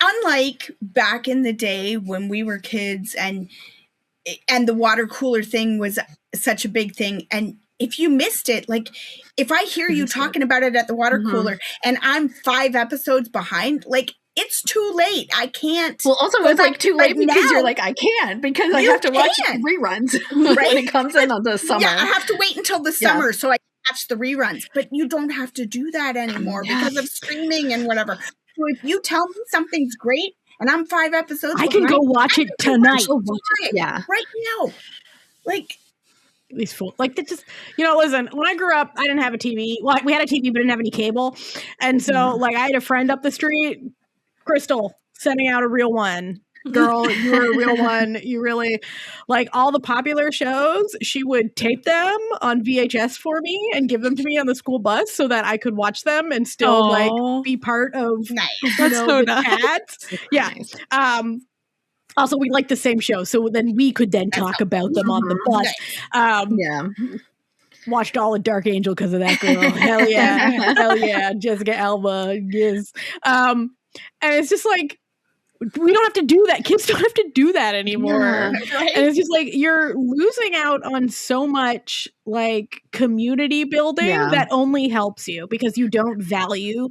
unlike back in the day when we were kids and the water cooler thing was such a big thing, and if you missed it, like if I hear you talking about it at the water cooler and I'm 5 episodes behind, like it's too late. I can't. Well, also it's like too late because now, you're like, I can't because I have to watch reruns when it comes in on the summer. Yeah, I have to wait until the summer so I can watch the reruns. But you don't have to do that anymore because of streaming and whatever. So if you tell me something's great and I'm 5 episodes I can go watch it tonight. Right now. Like these fools. Like, they just, you know, listen, when I grew up, I didn't have a TV. Well, we had a TV, but didn't have any cable. And so, like, I had a friend up the street, Crystal, sending out a real one. Girl, you were a real one. You really, like, all the popular shows, she would tape them on VHS for me and give them to me on the school bus so that I could watch them and still, like, be part of, That's so nice. Cats. Yeah. Nice. Also, we liked the same show, so then we could then talk about them on the bus. Watched all of Dark Angel because of that girl. Hell yeah. Hell yeah. Jessica Alba. Yes. And it's just like, we don't have to do that. Kids don't have to do that anymore. Right? And it's just like, you're losing out on so much like community building that only helps you because you don't value.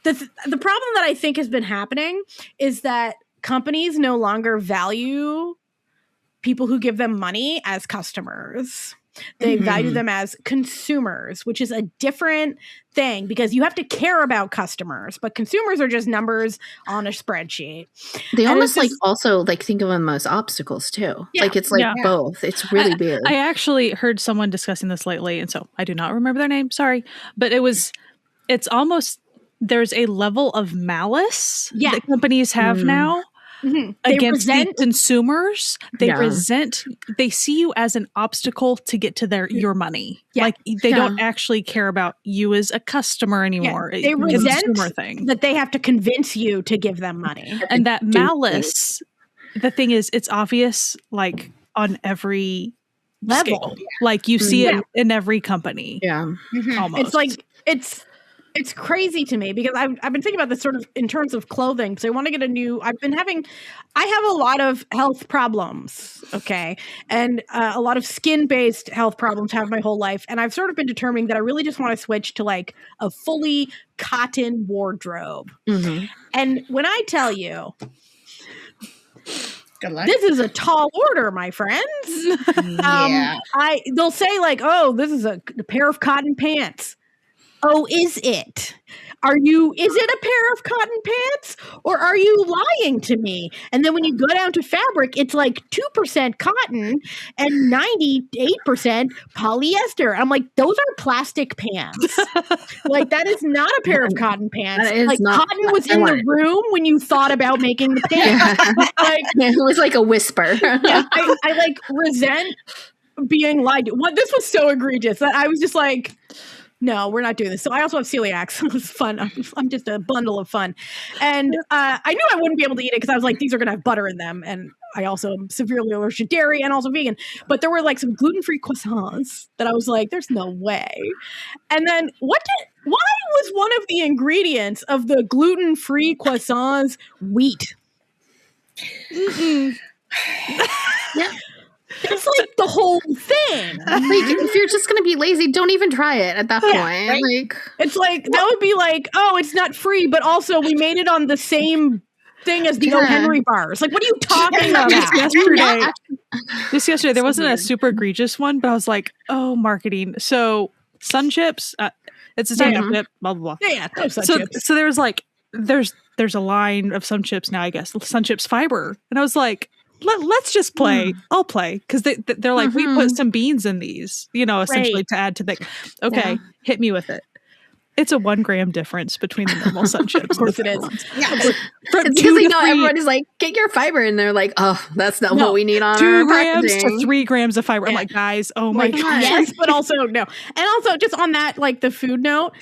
The problem that I think has been happening is that companies no longer value people who give them money as customers. They value them as consumers, which is a different thing because you have to care about customers, but consumers are just numbers on a spreadsheet. They almost like also like think of them as obstacles too. Like it's like both. It's really big. I actually heard someone discussing this lately, and so I do not remember their name. Sorry, but it's almost there's a level of malice that companies have now. Against the consumers. They see you as an obstacle to get to your money. Like they don't actually care about you as a customer anymore. They resent that they have to convince you to give them money. And that malice, the thing is, it's obvious like on every level. Like you see it in every company. Almost. It's like it's crazy to me because I've been thinking about this sort of in terms of clothing. So I want to get I have a lot of health problems. Okay. And a lot of skin-based health problems have my whole life. And I've sort of been determining that I really just want to switch to like a fully cotton wardrobe. And when I tell you, this is a tall order, my friends. They'll say like, oh, this is a pair of cotton pants. Oh, is it? Is it a pair of cotton pants or are you lying to me? And then when you go down to fabric, it's like 2% cotton and 98% polyester. I'm like, those are plastic pants. Like that is not a pair of cotton pants. Like cotton was in the room when you thought about making the pants. Like, it was like a whisper. I like resent being lied to. This was so egregious that I was just like, no, we're not doing this. So I also have celiac. So it was fun. I'm just a bundle of fun. And I knew I wouldn't be able to eat it because I was like, these are going to have butter in them. And I also am severely allergic to dairy and also vegan. But there were like some gluten-free croissants that I was like, there's no way. And then why was one of the ingredients of the gluten-free croissants wheat? That's like the whole thing. Like, if you're just gonna be lazy, don't even try it at that point. Right? Like, it's like that would be like, oh, it's not free, but also we made it on the same thing as the O. Henry bars. Like, what are you talking about? Just yesterday, there wasn't a super egregious one, but I was like, oh, marketing. So Sun Chips, it's a stand-up chip, blah blah blah. Yeah, those Sun Chips. So there's like there's a line of Sun Chips now, I guess, Sun Chips fiber, and I was like, let's just play. I'll play because they're like, we put some beans in these, essentially to add to the. Okay, hit me with it. It's a 1 gram difference between the normal Sun Chips. Of course it is. Yeah. It's because everyone is like, get your fiber, and they're like, oh, that's not what we need on 2 our grams packaging. to 3 grams of fiber. I'm like, guys, oh my god. Yes, but also no. And also just on that, like the food note,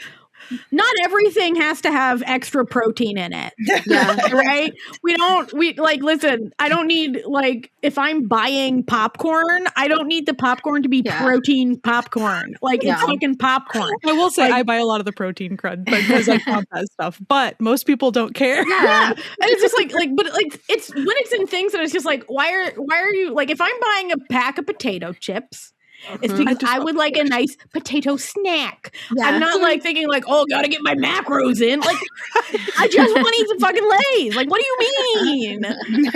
not everything has to have extra protein in it. Yeah. Right? Listen, I don't need, like, if I'm buying popcorn, I don't need the popcorn to be protein popcorn. Like, it's fucking popcorn. I will say, I buy a lot of the protein crud because I want that stuff, but most people don't care. Yeah. And it's just like, but like, it's when it's in things that it's just like, why are you, like, if I'm buying a pack of potato chips, it's because I would like a nice potato snack. Yeah. I'm not like thinking like, oh, gotta get my macros in. Like, I just want to eat some fucking Lay's. Like, what do you mean?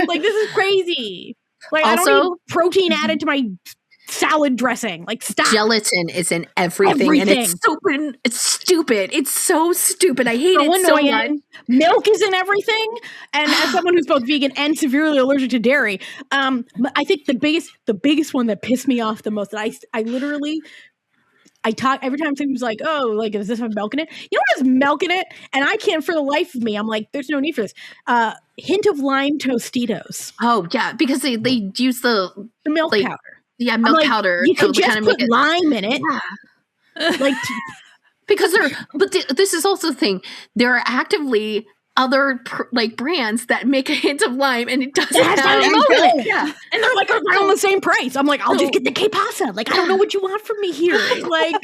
Like, this is crazy. Like, also, I don't need protein added to my salad dressing. Like, stop. Gelatin is in everything. And it's stupid. It's stupid. It's so stupid. I hate it so much. Milk is in everything. And as someone who's both vegan and severely allergic to dairy, I think the biggest one that pissed me off the most, that I talk every time someone's like, oh, like, does this have milk in it? You know what has milk in it? And I can't for the life of me. I'm like, there's no need for this. Hint of lime Tostitos. Oh, yeah. Because they use the milk powder. Yeah, milk powder. You could just put lime in it. Yeah. Like, because this is also the thing. There are actively other brands that make a hint of lime, and it doesn't have milk in it. Yeah, and they're like around the same price. I'm like, I'll just get the K-Pasa. Like, I don't know what you want from me here. Like,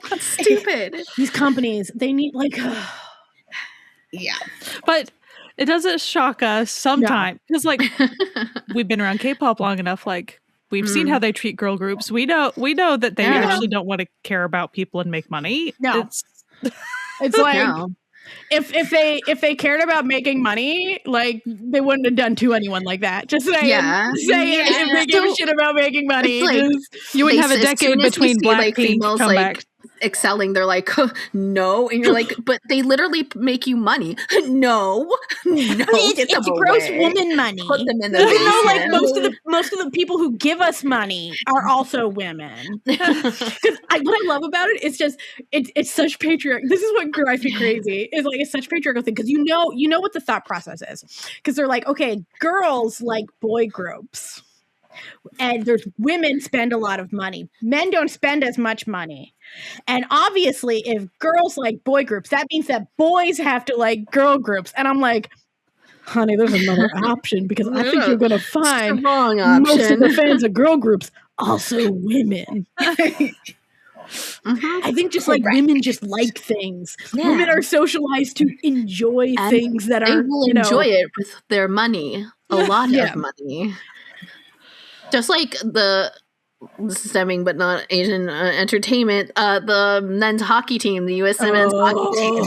that's stupid. These companies, they need like, yeah, but it doesn't shock us sometimes because like we've been around K-pop long enough, like. We've seen how they treat girl groups. We know that they actually don't want to care about people and make money. No, it's like if they cared about making money, like they wouldn't have done to anyone like that. Just saying, if they give a shit about making money, like, you wouldn't have a decade between Blackpink comeback. Excelling, they're like, no, and you're like, but they literally make you money. No, it's gross woman money. Put them in the even though like most of the people who give us money are also women. Because what I love about it is just it's such patriarchy. This is what drives me crazy. Is like it's such patriarchal thing because you know what the thought process is. Because they're like, okay, girls like boy groups. And there's women spend a lot of money. Men don't spend as much money. And obviously, if girls like boy groups, that means that boys have to like girl groups. And I'm like, honey, there's another option because I think you're going to find most of the fans of girl groups also women. I think just like women just like things. Yeah. Women are socialized to enjoy things that they will enjoy it with their money. A lot of money. Just like this is stemming but not Asian entertainment, the men's hockey team, the U.S. men's hockey team.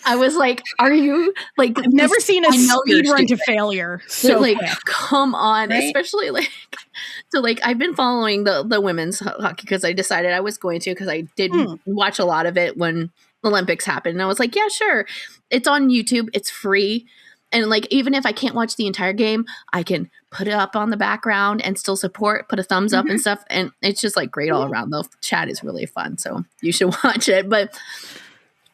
I was like, are you like? I've never seen a speed run to failure. So like, come on, right? Especially like. So like, I've been following the women's hockey because I decided I was going to because I didn't watch a lot of it when the Olympics happened, and I was like, yeah, sure, it's on YouTube, it's free. And like, even if I can't watch the entire game, I can put it up on the background and still support, put a thumbs up and stuff. And it's just like great all around. The chat is really fun. So you should watch it. But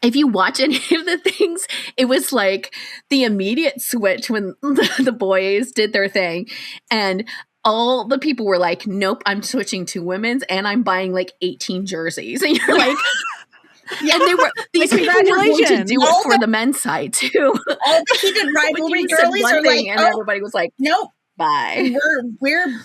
if you watch any of the things, it was like the immediate switch when the boys did their thing. And all the people were like, nope, I'm switching to women's and I'm buying like 18 jerseys. And you're like... Yeah, and they were these people were going to do it for the men's side too. All the heated rivalry girlies are like, and everybody was like, nope, bye. We're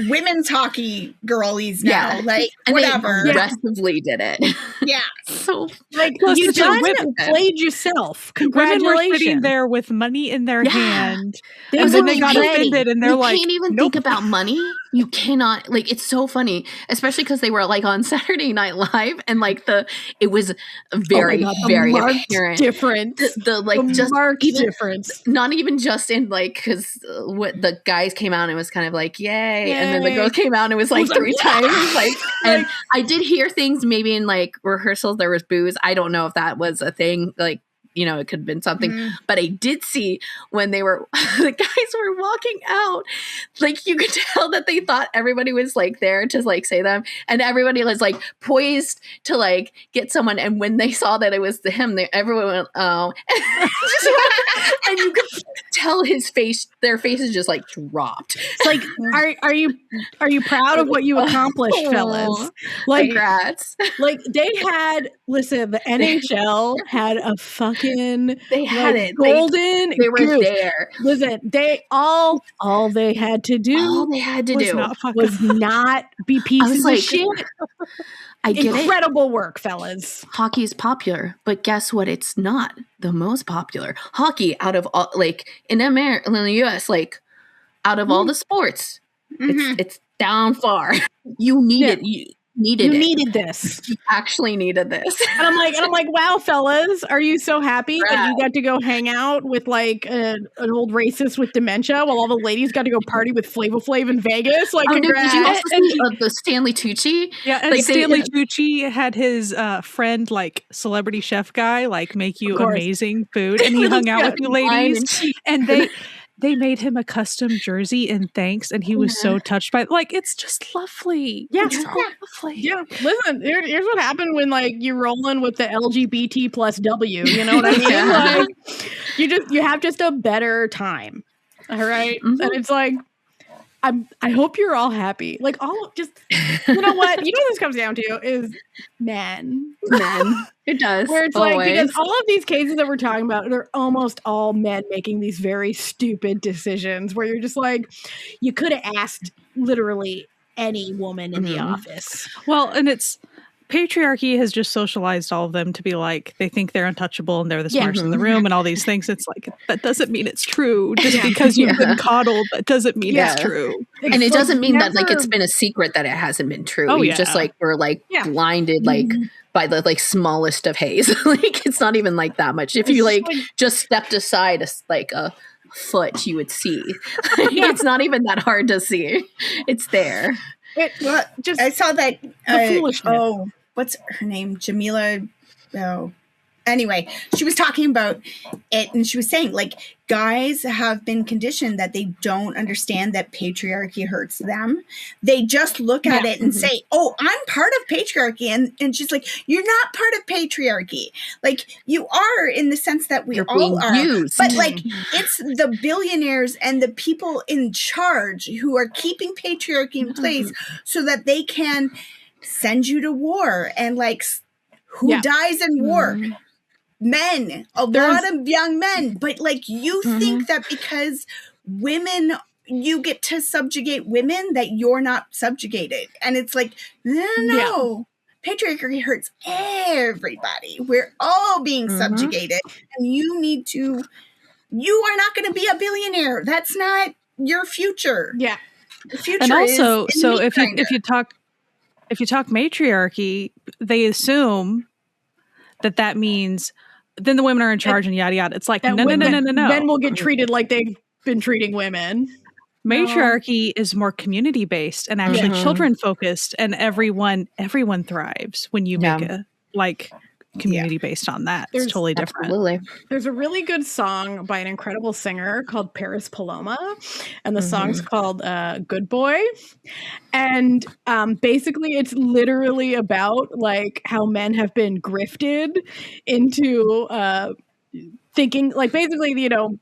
women's hockey girlies now. Like, and whatever. They aggressively did it. Yeah. So, like, you done played yourself. Congratulations. Women were sitting there with money in their hand. And then they got offended and they're like, you can't even think about money. You cannot, like, it's so funny, especially because they were like on Saturday Night Live and like it was very, very apparent. Difference. The just marked difference. Not even just in like, because what the guys came out and it was kind of like, yay. And then the girls came out and it was like 3 times. Like, and I did hear things maybe in like rehearsals, there was boos. I don't know if that was a thing. Like, you know, it could have been something, but I did see when the guys were walking out, like you could tell that they thought everybody was like there to like say them, and everybody was like poised to like get someone. And when they saw that it was him, everyone went, oh, and you could tell their faces just like dropped. It's like, are you proud of what you accomplished, fellas? Like, congrats. Like the NHL had a fucking they had it golden they were there. Listen, they all they had to do was not be pieces of shit. I get incredible work, fellas. Hockey is popular, but guess what? It's not the most popular. Hockey, out of all, like in America, in the US, like out of all the sports, it's down far. You need it. You needed this. You actually needed this. And I'm like, wow, fellas, are you so happy that you got to go hang out with like an old racist with dementia while all the ladies got to go party with Flava Flav in Vegas? Like, congrats. Did you also see the Stanley Tucci? Yeah, and like, Stanley Tucci had his friend, like celebrity chef guy, like make you amazing food, and he hung out with you ladies, and they made him a custom jersey in thanks, and he was so touched by it. Like, it's just lovely. Yeah. It's lovely. Yeah. Listen, here's what happened when like you're rolling with the LGBT plus W. You know what I mean? Like, you have just a better time. All right. And it's like, I hope you're all happy. Like, you know what? You know what this comes down to is men. It does. Where it's always. Like, because all of these cases that we're talking about, they're almost all men making these very stupid decisions where you're just like, you could have asked literally any woman in the office. Well, and patriarchy has just socialized all of them to be like, they think they're untouchable and they're the smartest in the room and all these things. It's like, that doesn't mean it's true. Just because you've been coddled, that doesn't mean it's true. And it doesn't mean that like it's been a secret that it hasn't been true. You just like were like blinded like by the like smallest of haze. Like it's not even like that much. If you like just stepped aside like a foot, you would see. It's not even that hard to see. It's there. I saw that. The foolishness. What's her name? Jamila. Oh. Anyway, she was talking about it and she was saying like guys have been conditioned that they don't understand that patriarchy hurts them. They just look at it and say, oh, I'm part of patriarchy. And she's like, you're not part of patriarchy. Like you are in the sense that you're all are. Used. But like it's the billionaires and the people in charge who are keeping patriarchy in place so that they can send you to war. And like who dies in war? Men, a lot of young men, but like you think that because women, you get to subjugate women, that you're not subjugated. And it's like, no. Patriarchy hurts everybody. We're all being subjugated. And you are not going to be a billionaire. That's not your future. Yeah. The future and also, is so if you talk matriarchy, they assume that means then the women are in charge and yada yada. It's like no. Men will get treated like they've been treating women. Matriarchy is more community based and actually children focused, and everyone thrives when you make a like community based on that. It's totally different. Absolutely. There's a really good song by an incredible singer called Paris Paloma, and the song's called Good Boy. And basically it's literally about like how men have been grifted into thinking like basically, you know,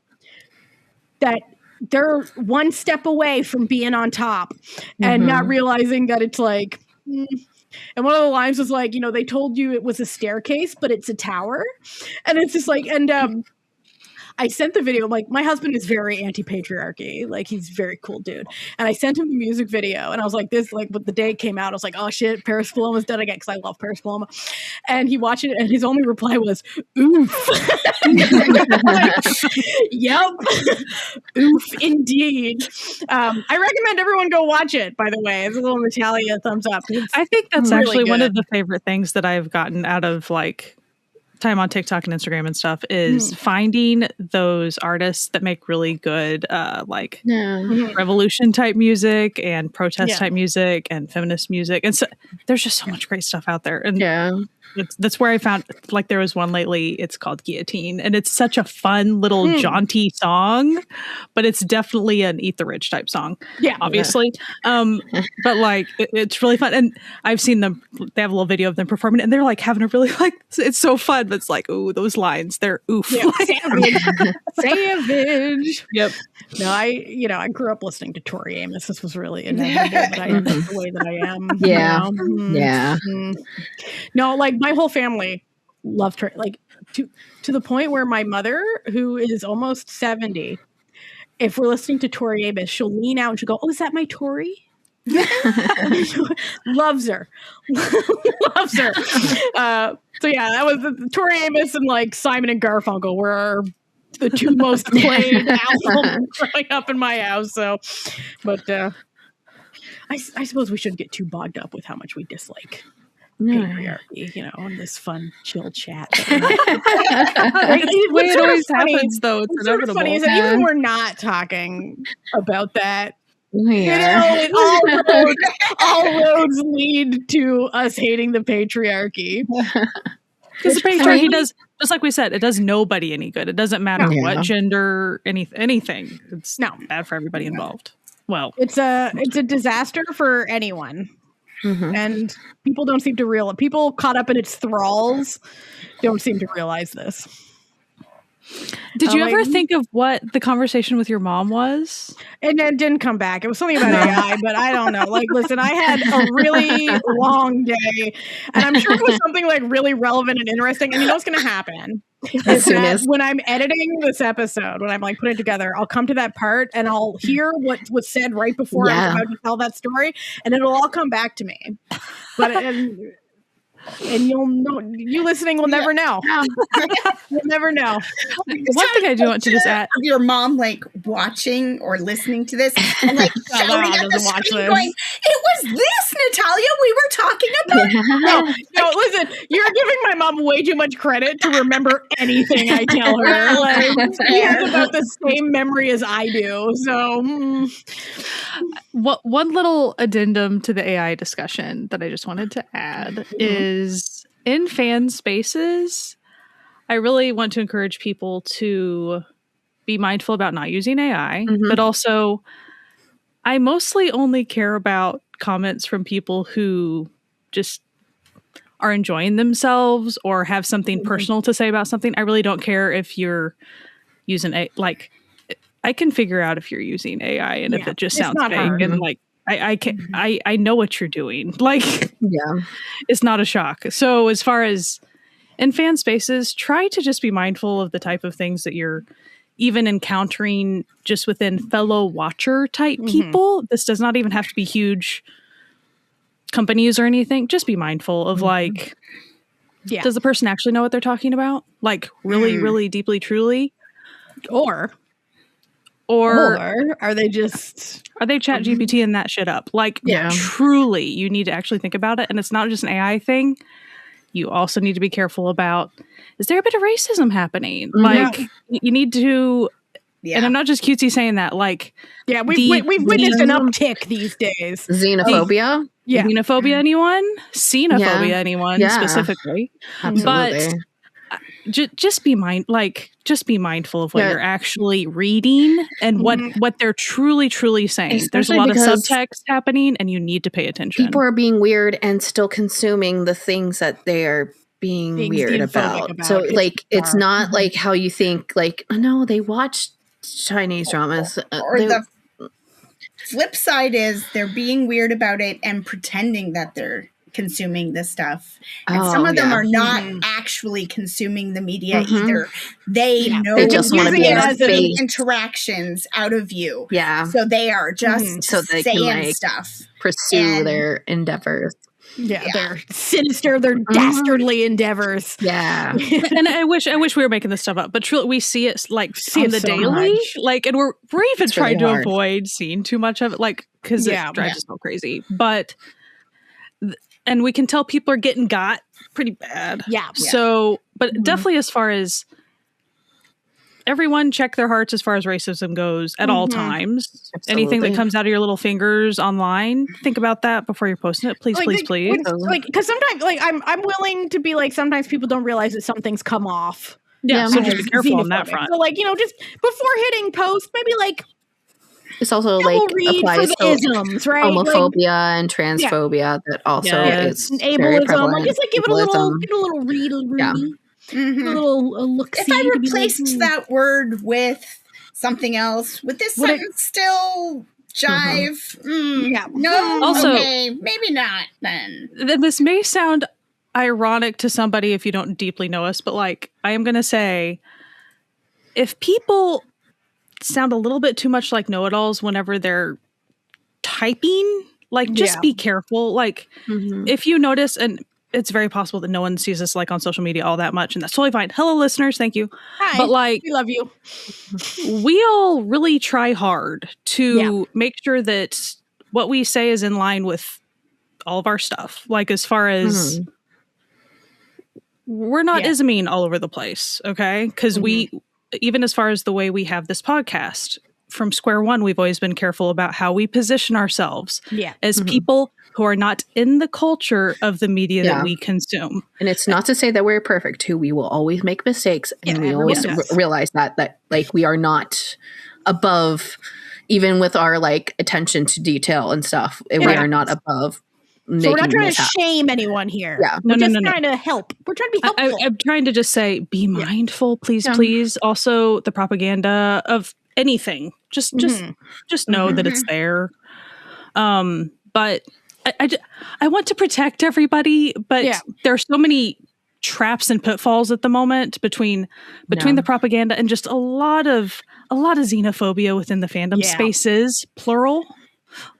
that they're one step away from being on top and not realizing that it's like and one of the lines was like, you know, they told you it was a staircase, but it's a tower. And it's just like, and I sent the video. Like, my husband is very anti-patriarchy. Like, he's a very cool dude. And I sent him the music video, and I was like, this, like, but the day it came out, I was like, oh shit, Paris Paloma's dead again, because I love Paris Paloma. And he watched it, and his only reply was, oof. Like, yep. Oof, indeed. I recommend everyone go watch it, by the way. It's a little Natalia thumbs up. I think that's actually one of the favorite things that I've gotten out of like time on TikTok and Instagram and stuff is finding those artists that make really good revolution type music and protest type music and feminist music. And so there's just so much great stuff out there. And that's where I found, like, there was one lately, it's called Guillotine, and it's such a fun little jaunty song, but it's definitely an Eat the Rich type song. Yeah, obviously. But like, it's really fun. And I've seen them, they have a little video of them performing, and they're like having a really, like, it's so fun, but it's like, ooh, those lines, they're oof. Yeah, savage. Yep. No, I grew up listening to Tori Amos. This was really inevitable that I end up the way that I am. Yeah. Yeah. No, like, my whole family loved her, like, to the point where my mother, who is almost 70, if we're listening to Tori Amos, she'll lean out and she'll go, oh, is that my Tori? Loves her. Loves her. So yeah, that was Tori Amos and like Simon and Garfunkel were the two most played albums growing up in my house. So, but I suppose we shouldn't get too bogged up with how much we dislike patriarchy, on this fun, chill chat. The way it always happens, though, it's inevitable. What's funny is that even when we're not talking about that, all roads lead to us hating the patriarchy. Because the patriarchy does, just like we said, it does nobody any good. It doesn't matter what gender, anything. It's bad for everybody involved. Well, it's a disaster for anyone. And people don't seem to realize, people caught up in its thralls don't seem to realize this. Did you ever think of what the conversation with your mom was? And it didn't come back. It was something about AI, but I don't know. Like, listen, I had a really long day, and I'm sure it was something like really relevant and interesting. And you know what's going to happen? When I'm editing this episode, when I'm like putting it together, I'll come to that part and I'll hear what was said right before I'm about to tell that story, and it'll all come back to me. But and you'll know, you listening will never know. You'll never know. One thing I do want to just add, your mom like watching or listening to this and like shouting at the screen going, it was this, Natalia, we were talking about. No, listen, you're giving my mom way too much credit to remember anything I tell her. Like, she has about the same memory as I do. So one little addendum to the AI discussion that I just wanted to add is, in fan spaces, I really want to encourage people to be mindful about not using AI, but also I mostly only care about comments from people who just are enjoying themselves or have something personal to say about something. I really don't care if you're using I can figure out if you're using AI and if it just sounds fake and like I know what you're doing. Like, it's not a shock. So as far as in fan spaces, try to just be mindful of the type of things that you're even encountering just within fellow watcher type people. This does not even have to be huge companies or anything. Just be mindful of like, does the person actually know what they're talking about? Like really, really deeply, truly? Or are they chat GPT and that shit up? Like, truly, you need to actually think about it. And it's not just an AI thing. You also need to be careful about, is there a bit of racism happening? Like, you need to, and I'm not just cutesy saying that, like, we've witnessed an uptick these days. Xenophobia? Xenophobia, anyone? Xenophobia, anyone, specifically. Absolutely. But just be mindful of what you're actually reading and what they're truly saying. Especially there's a lot of subtext happening and you need to pay attention. People are being weird and still consuming the things that they are being weird about. So like it's not like how you think, like, oh, no, they watch Chinese dramas. Or the flip side is they're being weird about it and pretending that they're consuming this stuff, and some of them are not actually consuming the media either. They know they just want to be getting interactions out of you. So they are just so they saying can, like, stuff, pursue their endeavors. They're sinister, they're dastardly endeavors. And I wish we were making this stuff up, but truly we see it like on the daily, like, and we're even trying to avoid seeing too much of it, like, because it drives us so crazy. But and we can tell people are getting got pretty bad. So, but definitely as far as everyone check their hearts as far as racism goes at all times. Absolutely. Anything that comes out of your little fingers online, think about that before you're posting it. Please, like, please. Like, because sometimes, like, I'm willing to be like, sometimes people don't realize that some things come off. So just be careful on that front. So, like, you know, just before hitting post, maybe like, it's also like applies to isms, right? Homophobia and transphobia that also is very prevalent. Like, just like give it a little read. A little look. If I replaced that word with something else, would this sentence still jive? No. Also, okay, maybe not then. This may sound ironic to somebody if you don't deeply know us, but like, I am going to say, if people sound a little bit too much like know-it-alls whenever they're typing, like, just be careful. Like, if you notice, and it's very possible that no one sees us like on social media all that much, and that's totally fine. Hello, listeners. Thank you. Hi, but like, we love you. We all really try hard to make sure that what we say is in line with all of our stuff. Like, as far as we're not isming all over the place. Okay. Cause we, even as far as the way we have this podcast, from square one, we've always been careful about how we position ourselves as people who are not in the culture of the media that we consume. And it's not to say that we're perfect too. We will always make mistakes, and we always realize that like we are not above, even with our like attention to detail and stuff. We are not above. So we're not trying to shame anyone here. We're just trying to help. We're trying to be helpful. I'm trying to just say, be mindful, please, please. Also, the propaganda of anything, just know that it's there. But I want to protect everybody, but there's so many traps and pitfalls at the moment between the propaganda and just a lot of xenophobia within the fandom spaces, plural.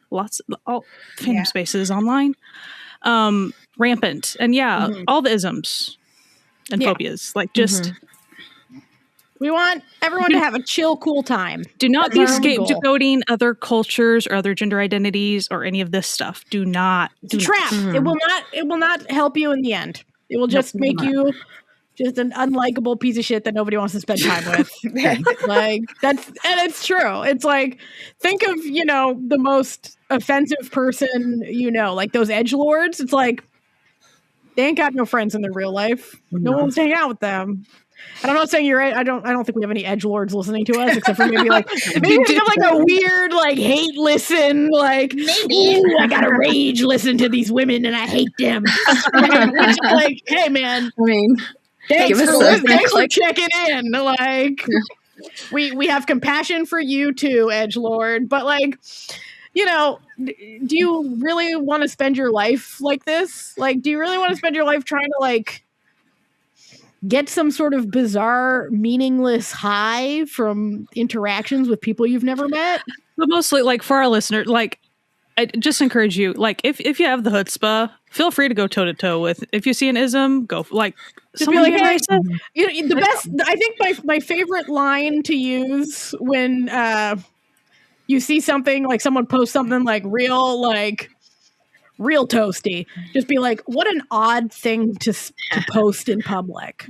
Lots of fandom spaces online, rampant, and all the isms and phobias. Like, just we want everyone to have a chill, cool time. Do not be scapegoating other cultures or other gender identities or any of this stuff. Do not. It's a trap. It will not help you in the end. It will just make you just an unlikable piece of shit that nobody wants to spend time with. Like, and it's true. It's like, think of, you know, the most offensive person, you know, like those edgelords. It's like, they ain't got no friends in their real life. No one's hanging out with them. And I'm not saying you're right. I don't think we have any edgelords listening to us, except for maybe like a weird like hate listen, like, maybe I gotta rage listen to these women and I hate them. Like, hey man, I mean, thanks for checking in. Like, we have compassion for you too, edgelord. But like, you know, do you really want to spend your life like this? Like, do you really want to spend your life trying to like get some sort of bizarre, meaningless high from interactions with people you've never met? But mostly, like, for our listener, like, I just encourage you, like, if you have the chutzpah, feel free to go toe to toe with. If you see an ism, go like. Just be like, hey, you know, the best. I think my favorite line to use when you see something like someone post something like real toasty, just be like, what an odd thing to post in public.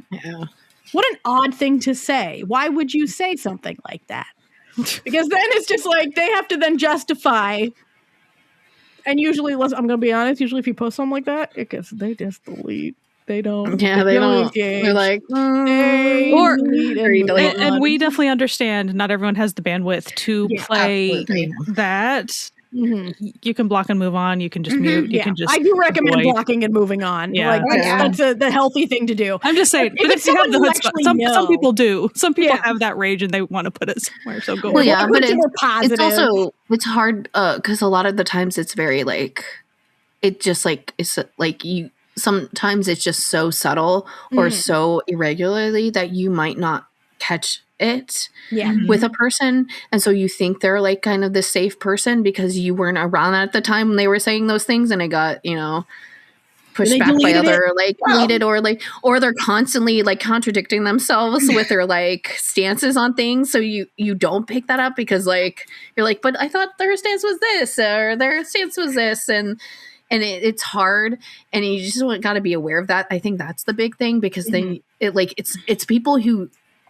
What an odd thing to say. Why would you say something like that? Because then it's just like they have to then justify. And usually, I'm going to be honest, usually if you post something like that, they just delete. They don't. Yeah, they don't. They're like, and we definitely understand not everyone has the bandwidth to play that. You can block and move on. You can just mute. You can just. I do recommend blocking and moving on. Yeah, that's the healthy thing to do. I'm just saying, but if you have the chutzpah, some people do. Some people have that rage and they want to put it somewhere. So go. Well, but it's also hard because a lot of the times it's very like it just like it's like you sometimes it's just so subtle or so irregularly that you might not catch it with a person, and so you think they're like kind of the safe person because you weren't around at the time when they were saying those things, and it got pushed back by other deleted or they're constantly like contradicting themselves with their like stances on things, so you don't pick that up because like you're like, but I thought their stance was this or their stance was this, and it's hard, and you just got to be aware of that. I think that's the big thing, because then it's people who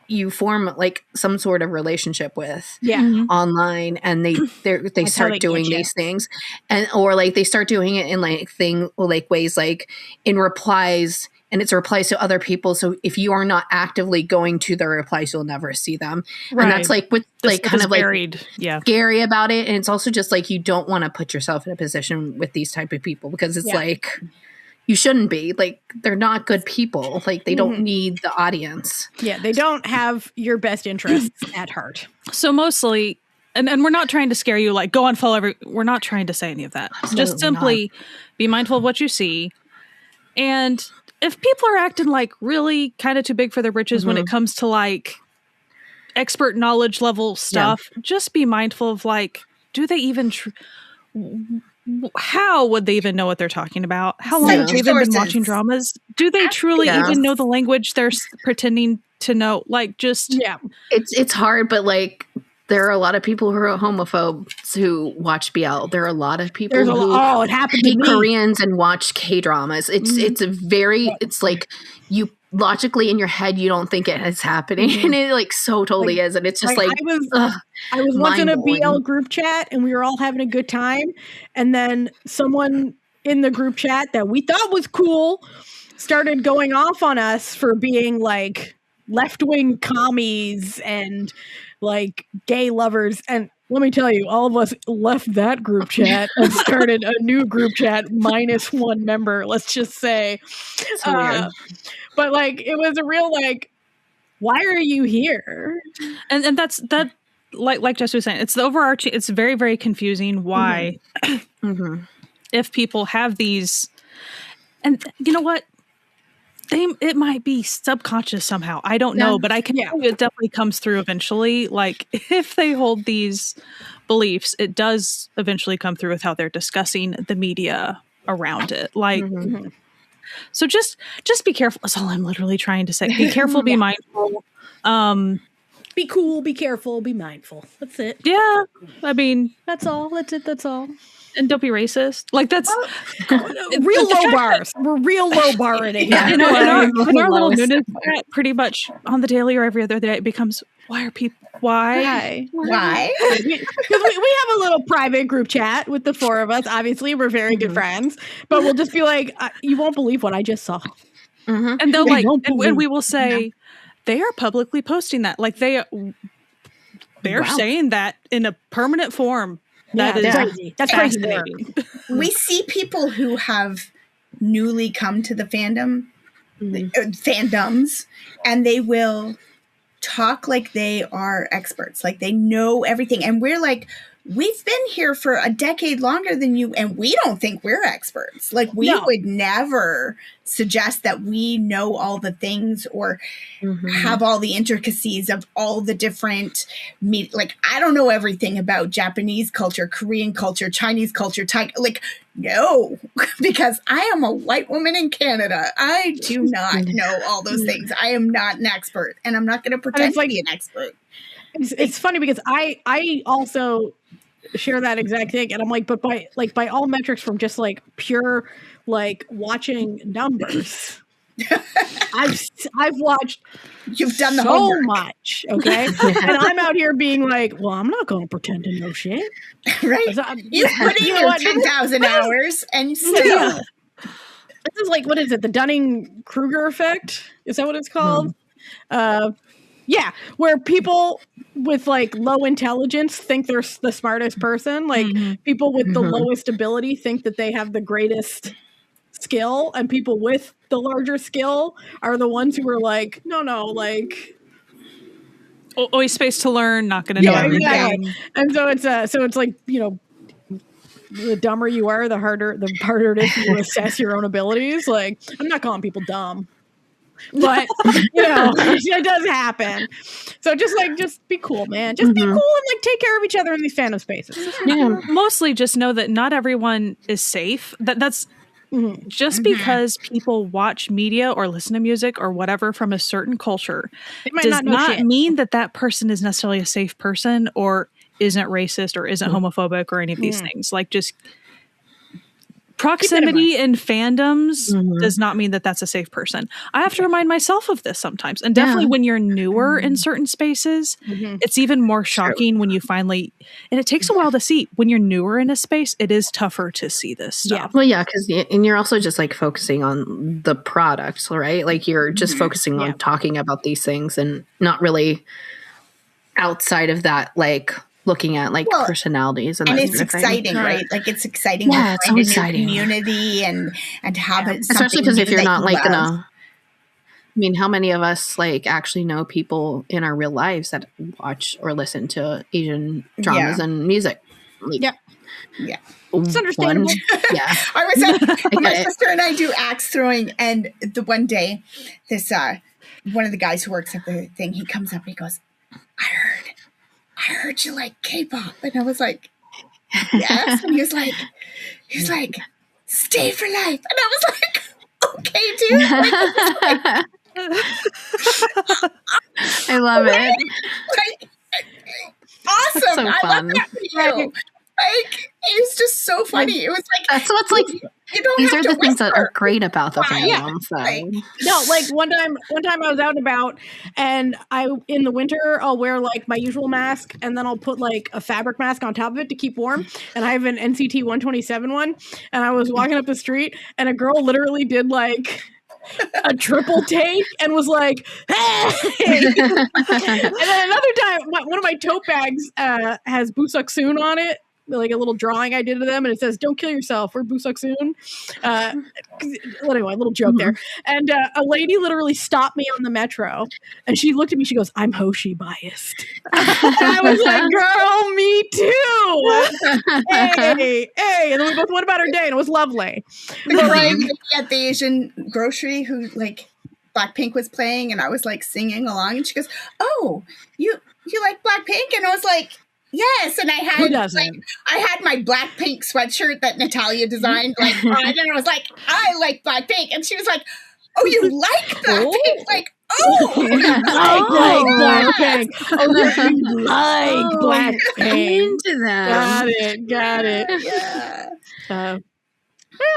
you form like some sort of relationship with online, and they start doing these things, and or like they start doing it in like ways like in replies, and it's replies to other people. So if you are not actively going to their replies, you'll never see them. Right. And that's like what like kind of like scary about it. And it's also just like you don't want to put yourself in a position with these type of people, because it's like you shouldn't be. Like, they're not good people. Like, they don't need the audience. Yeah, they don't have your best interests at heart. So mostly, and we're not trying to scare you, like, go unfollow we're not trying to say any of that. Absolutely just simply be mindful of what you see. And if people are acting like really kind of too big for their britches when it comes to like expert knowledge level stuff, just be mindful of like, do they even... how would they even know what they're talking about? How long have they even been watching dramas? Do they truly even know the language they're pretending to know? Like, just it's hard, but like there are a lot of people who are homophobes who watch BL. There are a lot of people who it happened to me. Koreans and watch K-dramas. It's a very it's like you logically in your head you don't think it is happening, and it like so totally is, and it's just like I was once in a BL group chat and we were all having a good time, and then someone in the group chat that we thought was cool started going off on us for being like left-wing commies and like gay lovers, and let me tell you, all of us left that group chat and started a new group chat minus one member, let's just say. So weird. But like, it was a real like, why are you here? And that's that. Like Jessie was saying, it's the overarching. It's very, very confusing. Why, if people have these, and you know what, it might be subconscious somehow. I don't know, but I can tell you it definitely comes through eventually. Like if they hold these beliefs, it does eventually come through with how they're discussing the media around it. Like. So just be careful. That's all I'm literally trying to say. Be careful, be mindful. Be cool, be careful, be mindful. That's it. Yeah. I mean, that's all. That's it. That's all. And don't be racist. Like that's real low bars. We're real low bar in it. Yeah. In our little Noonas chat, pretty much on the daily or every other day, it becomes, why are people, why? We have a little private group chat with the four of us. Obviously, we're very good friends, but we'll just be like, you won't believe what I just saw. And they'll like, and we will say, they are publicly posting that. Like they're saying that in a permanent form. That is crazy. That's fascinating. We see people who have newly come to the fandoms, and they will talk like they are experts, like they know everything. And we're like, we've been here for a decade longer than you, and we don't think we're experts. Like we would never suggest that we know all the things or have all the intricacies of all the different like I don't know everything about Japanese culture, Korean culture, Chinese culture, like no, because I am a white woman in Canada. I do not know all those things. I am not an expert, and I'm not going to pretend to be an expert. It's funny because I also share that exact thing, and I'm like, but by all metrics, from just like pure like watching numbers, I've watched you've done the so homework. much, okay, and I'm out here being like, well, I'm not going to pretend to know shit, right? You put in your 10,000 hours, and still. This is like, what is it? The Dunning-Kruger effect? Is that what it's called? Yeah, where people with like low intelligence think they're the smartest person. Like people with the lowest ability think that they have the greatest skill, and people with the larger skill are the ones who are like, no, like always space to learn, not going to know everything. Exactly. And so it's like, you know, the dumber you are, the harder it is to assess your own abilities. Like, I'm not calling people dumb, but it does happen. So just be cool, man. Just be cool and like take care of each other in these fandom spaces. Yeah. Mostly just know that not everyone is safe. That's just because people watch media or listen to music or whatever from a certain culture does not mean that person is necessarily a safe person or isn't racist or isn't homophobic or any of these things. Like, just proximity in fandoms does not mean that that's a safe person. I have to remind myself of this sometimes. And definitely when you're newer in certain spaces, it's even more shocking when you finally, and it takes a while to see. When you're newer in a space, it is tougher to see this stuff. Yeah. Well, yeah, because you're also just like focusing on the products, right? Like you're just focusing on talking about these things and not really outside of that, like looking at like personalities and it's exciting, right? Like it's exciting to find a new community and have it, especially because if you're not like gonna. I mean, how many of us like actually know people in our real lives that watch or listen to Asian dramas and music? Like, it's understandable. I was at my sister and I do axe throwing, and the one day, this one of the guys who works at the thing, he comes up and he goes, I heard you like K-pop. And I was like, yes. And he was like, stay for life. And I was like, okay, dude. I love it. Like, awesome. So I fun. love that for you. Like, it was just so funny. It was like, that's what's like, these are the things that are great about the fandom. No, like one time I was out and about, and in the winter I'll wear like my usual mask, and then I'll put like a fabric mask on top of it to keep warm. And I have an NCT 127 one, and I was walking up the street, and a girl literally did like a triple take and was like, hey! And then another time, one of my tote bags has Busuk Soon on it. Like a little drawing I did to them, and it says, "Don't kill yourself. We're Busuk Soon." Anyway, a little joke there. And a lady literally stopped me on the metro, and she looked at me. She goes, "I'm Hoshi biased." And I was like, "Girl, me too." Hey. And then we both went about our day, and it was lovely. But like at the Asian grocery, who like Blackpink was playing, and I was like singing along, and she goes, "Oh, you like Blackpink?" And I was like, yes, and I had my Blackpink sweatshirt that Natalia designed like on, and I was like, I like Blackpink, and she was like, oh, you like Blackpink? Like, Blackpink. Oh, you like Blackpink. Into that. Got it. Yeah.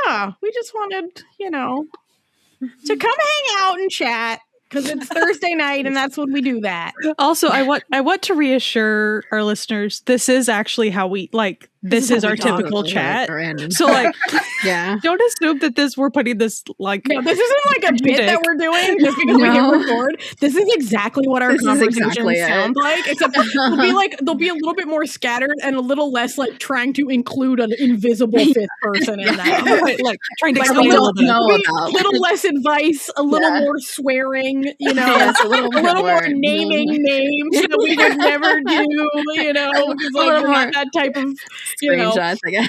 Yeah, we just wanted, to come hang out and chat. Because it's Thursday night, and that's when we do that. Also, I want to reassure our listeners, this is actually how we like. This is our typical chat. So, like, don't assume that we're putting this like. No, this isn't like a bit that we're doing just because we hit record. This is exactly what our conversations sound like. Except they'll be a little bit more scattered and a little less like trying to include an invisible fifth person in that. Like trying to explain a little less advice, a little more swearing. A little more naming names that we would never do. Because like we're not that type of. Screenshots, I guess.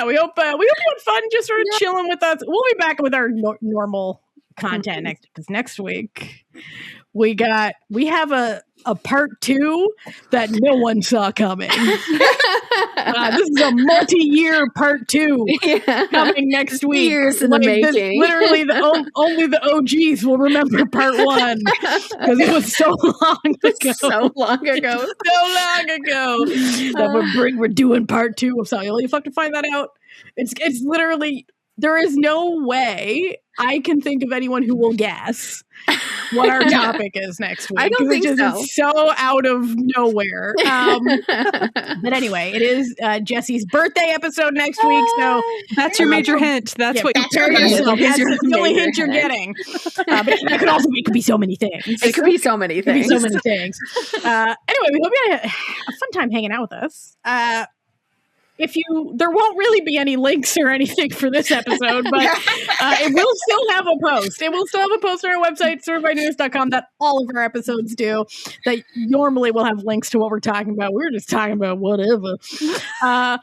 We hope you had fun just sort of chilling with us. We'll be back with our normal content next week we have a part 2 that no one saw coming. This is a multi-year part 2 coming next week. Years in the making. Literally, only the OGs will remember part 1 because it was so long ago. So long ago. That we're doing part 2 of something. You'll have to find that out. It's literally, there is no way I can think of anyone who will guess what our topic is next week. I don't think so. It's so out of nowhere. But anyway, it is Jessie's birthday episode next week. So that's your major hint. That's what you prepare yourself. That's the only hint you're getting. But it could be so many things. It could be so many things. Anyway, we hope you had a fun time hanging out with us. there won't really be any links or anything for this episode, but it will still have a post. It will still have a post on our website, certifiednoonas.com, that all of our episodes do, that normally will have links to what we're talking about. We're just talking about whatever. And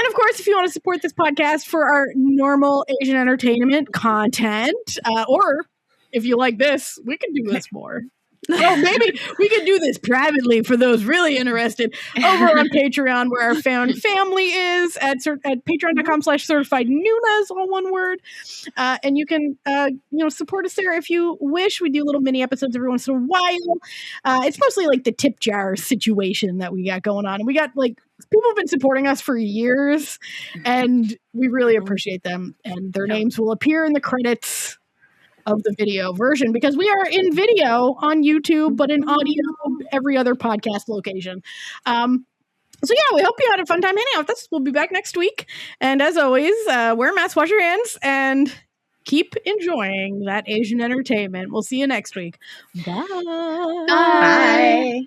of course, if you want to support this podcast for our normal Asian entertainment content, or if you like this, we can do this more. Oh, maybe we could do this privately for those really interested over on Patreon, where our found family is at patreon.com/certifiednoonas, all one word. And you can, support us there if you wish. We do little mini episodes every once in a while. It's mostly like the tip jar situation that we got going on. And we got people have been supporting us for years, and we really appreciate them. And their names will appear in the credits of the video version, because we are in video on YouTube, but in audio every other podcast location. So yeah, we hope you had a fun time hanging out with us. We'll be back next week. And as always, wear a mask, wash your hands, and keep enjoying that Asian entertainment. We'll see you next week. Bye. Bye.